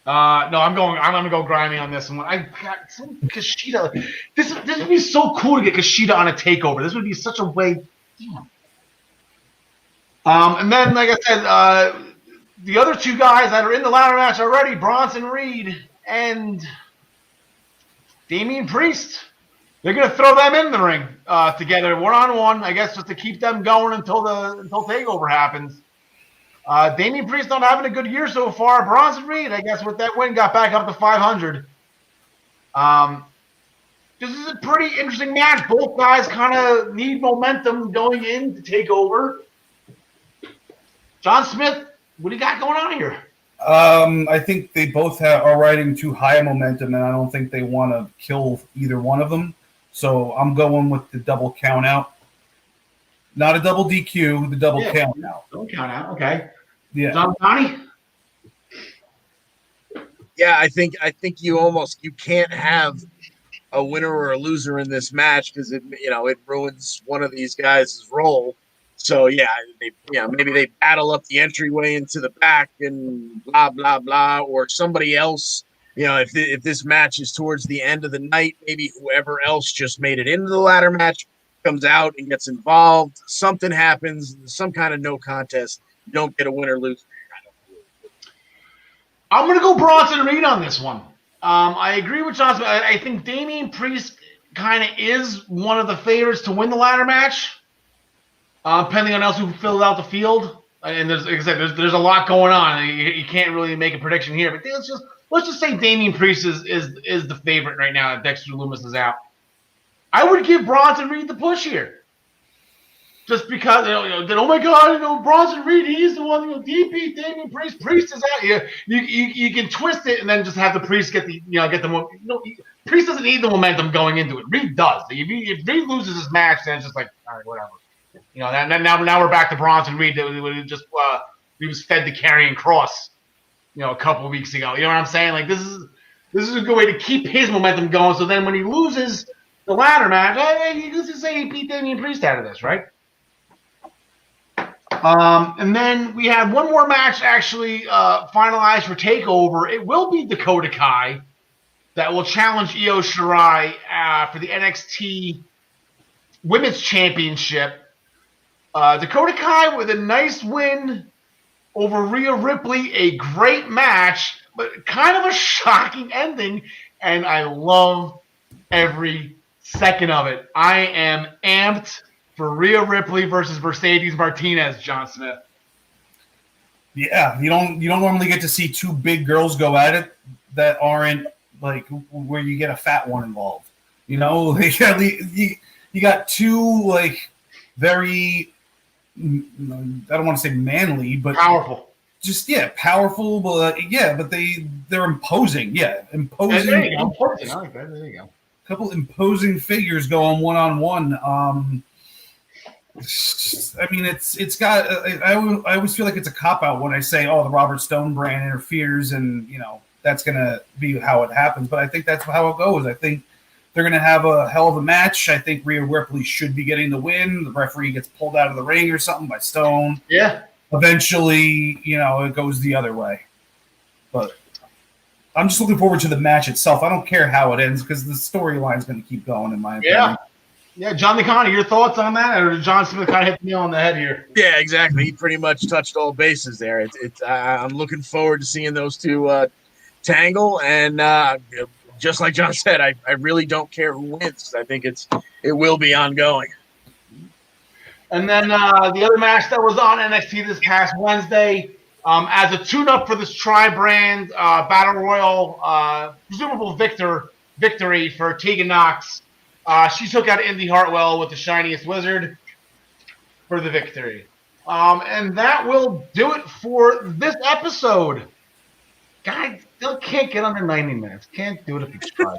No, I'm going to go Grimey on this one. I got some Kushida. This would be so cool to get Kushida on a takeover. This would be such a way. Damn. And then, like I said, the other two guys that are in the ladder match already, Bronson Reed and Damian Priest, they're going to throw them in the ring together, one-on-one, I guess, just to keep them going until TakeOver happens. Damian Priest not having a good year so far. Bronson Reed, I guess, with that win, got back up to 500. This is a pretty interesting match. Both guys kind of need momentum going in to take over. John Smith, what do you got going on here? I think they both are riding too high a momentum, and I don't think they want to kill either one of them. So I'm going with the double count out. Not a double DQ, the double count out. Double count out, okay. Yeah. John Connie? Yeah, I think you can't have a winner or a loser in this match because it ruins one of these guys' role. So yeah, maybe they battle up the entryway into the back and blah blah blah, or somebody else. If this match is towards the end of the night, maybe whoever else just made it into the ladder match comes out and gets involved. Something happens, some kind of no contest. You don't get a win or lose. I'm going to go Bronson Reed on this one. I agree with Johnson. I think Damian Priest kind of is one of the favorites to win the ladder match, depending on else who filled out the field. And there's, like I said, there's a lot going on. You can't really make a prediction here. But let's just say Damian Priest is the favorite right now that Dexter Lumis is out. I would give Bronson Reed the push here. Just because, oh my God, Bronson Reed, he's the one, DP, Damian Priest, Priest is out. You can twist it and then just have the Priest get Priest doesn't need the momentum going into it. Reed does. If Reed loses his match, then it's just like, all right, whatever. Now we're back to Bronson Reed. He was fed the Karrion Kross, a couple of weeks ago. You know what I'm saying? Like this is a good way to keep his momentum going. So then when he loses the ladder match, you can just say he beat Damian Priest out of this, right? And then we have one more match actually finalized for TakeOver. It will be Dakota Kai that will challenge Io Shirai for the NXT Women's Championship. Dakota Kai with a nice win over Rhea Ripley. A great match, but kind of a shocking ending. And I love every second of it. I am amped for Rhea Ripley versus Mercedes Martinez, John Smith. Yeah, you don't normally get to see two big girls go at it that aren't like where you get a fat one involved. You got two like very, I don't want to say manly, but powerful. Just powerful, but they're imposing. Yeah, imposing. There you go. I like that. There you go. A couple imposing figures going one-on-one. I mean, it's got. I always feel like it's a cop out when I say, "Oh, the Robert Stone brand interferes," and that's gonna be how it happens. But I think that's how it goes. I think they're gonna have a hell of a match. I think Rhea Ripley should be getting the win. The referee gets pulled out of the ring or something by Stone. Yeah. Eventually, it goes the other way. But I'm just looking forward to the match itself. I don't care how it ends because the storyline is going to keep going, in my opinion. Yeah, John Niconi, your thoughts on that? Or did John Smith kind of hit the nail on the head here? Yeah, exactly. He pretty much touched all bases there. I'm looking forward to seeing those two tangle, and just like John said, I really don't care who wins. I think it will be ongoing. And then the other match that was on NXT this past Wednesday, as a tune-up for this Tri-Brand Battle Royal, presumable victory for Tegan Nox. She took out Indy Hartwell with the Shiniest Wizard for the victory. And that will do it for this episode. Guys, still can't get under 90 minutes. Can't do it if you try.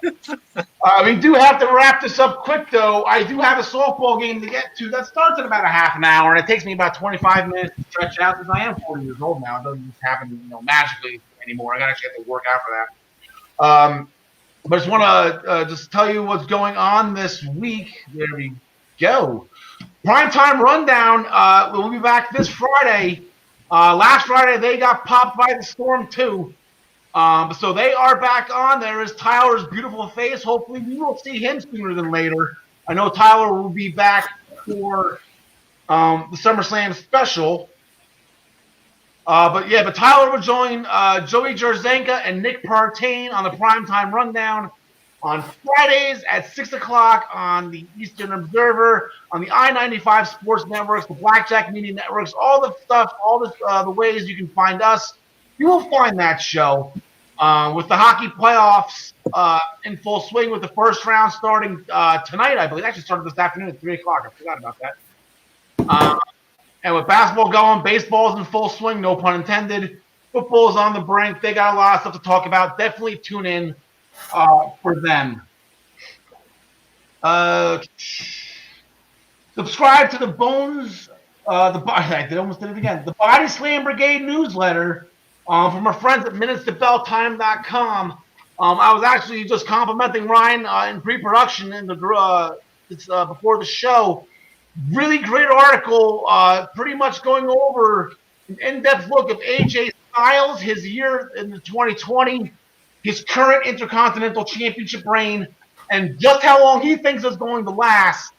We do have to wrap this up quick, though. I do have a softball game to get to. That starts in about a half an hour, and it takes me about 25 minutes to stretch out because I am 40 years old now. It doesn't just happen, magically anymore. I actually have to work out for that. But I just want to just tell you what's going on this week. There we go. Primetime Rundown. We'll be back this Friday. Last Friday, they got popped by the Storm, too. So they are back on. There is Tyler's beautiful face. Hopefully, we will see him sooner than later. I know Tyler will be back for the SummerSlam special. But Tyler will join Joey Jarzenka and Nick Partain on the Primetime Rundown on Fridays at 6 o'clock on the Eastern Observer, on the I-95 Sports Networks, the Blackjack Media Networks, all the stuff, all the ways you can find us. You will find that show with the hockey playoffs in full swing with the first round starting tonight, I believe. It actually started this afternoon at 3 o'clock. I forgot about that. And with basketball going, baseball's in full swing, no pun intended. Football's on the brink. They got a lot of stuff to talk about. Definitely tune in for them. Subscribe to the Bones. I almost did it again. The Body Slam Brigade newsletter from our friends at minutestobelltime.com. I was actually just complimenting Ryan in pre-production in the before the show. Really great article, pretty much going over an in-depth look of AJ Styles, his year in the 2020, his current Intercontinental Championship reign, and just how long he thinks it's going to last.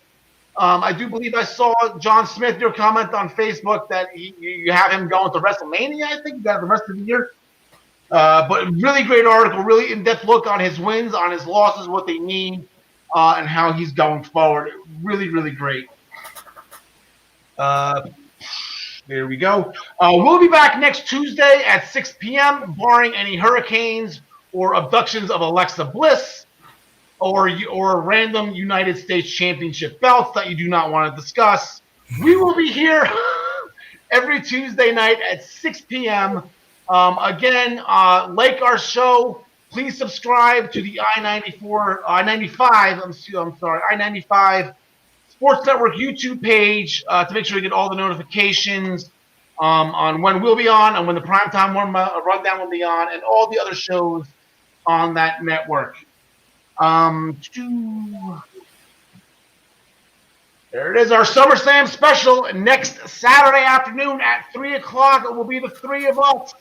I do believe I saw John Smith, your comment on Facebook that you have him going to WrestleMania, I think, you got the rest of the year. But really great article, really in-depth look on his wins, on his losses, what they mean, and how he's going forward. Really, really great. There we go. We'll be back next Tuesday at 6 p.m., barring any hurricanes or abductions of Alexa Bliss or random United States Championship belts that you do not want to discuss. We will be here every Tuesday night at 6 p.m. Again, like our show, please subscribe to the I-95 Sports Network YouTube page to make sure you get all the notifications on when we'll be on and when the primetime rundown will be on and all the other shows on that network. There it is, our SummerSlam special next Saturday afternoon at 3 o'clock. It will be the three of us,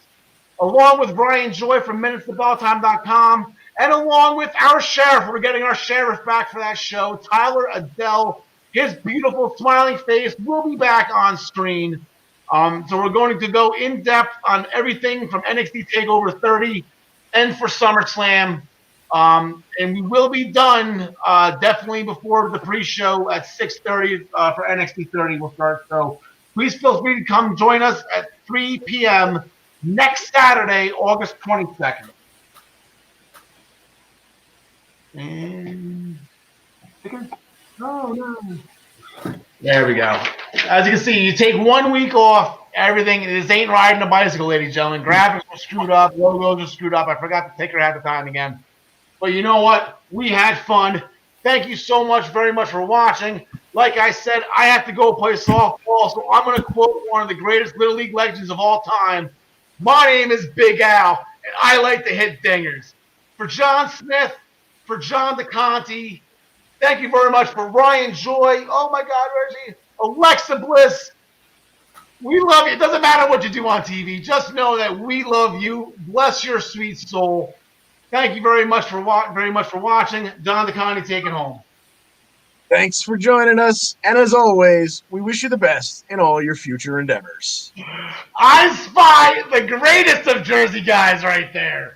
along with Brian Joy from minutestobelltime.com, and along with our sheriff. We're getting our sheriff back for that show, Tyler Adele. His beautiful smiling face will be back on screen. So we're going to go in depth on everything from NXT TakeOver 30 and for SummerSlam. And we will be done definitely before the pre-show at 6:30 for NXT 30 will start. So please feel free to come join us at 3 p.m. next Saturday, August 22nd. And there we go. As you can see, you take 1 week off, everything. This ain't riding a bicycle, ladies and gentlemen. Graphics were screwed up, logos were screwed up. I forgot to take her half the time again. But you know what? We had fun. Thank you so much, very much for watching. Like I said, I have to go play softball, so I'm going to quote one of the greatest Little League legends of all time. My name is Big Al, and I like to hit dingers. For John Smith, for John DeConti, thank you very much for Ryan Joy. Oh, my God, Reggie. Alexa Bliss. We love you. It doesn't matter what you do on TV. Just know that we love you. Bless your sweet soul. Thank you very much for watching. John DeConti, take it home. Thanks for joining us. And as always, we wish you the best in all your future endeavors. I spy the greatest of Jersey guys right there.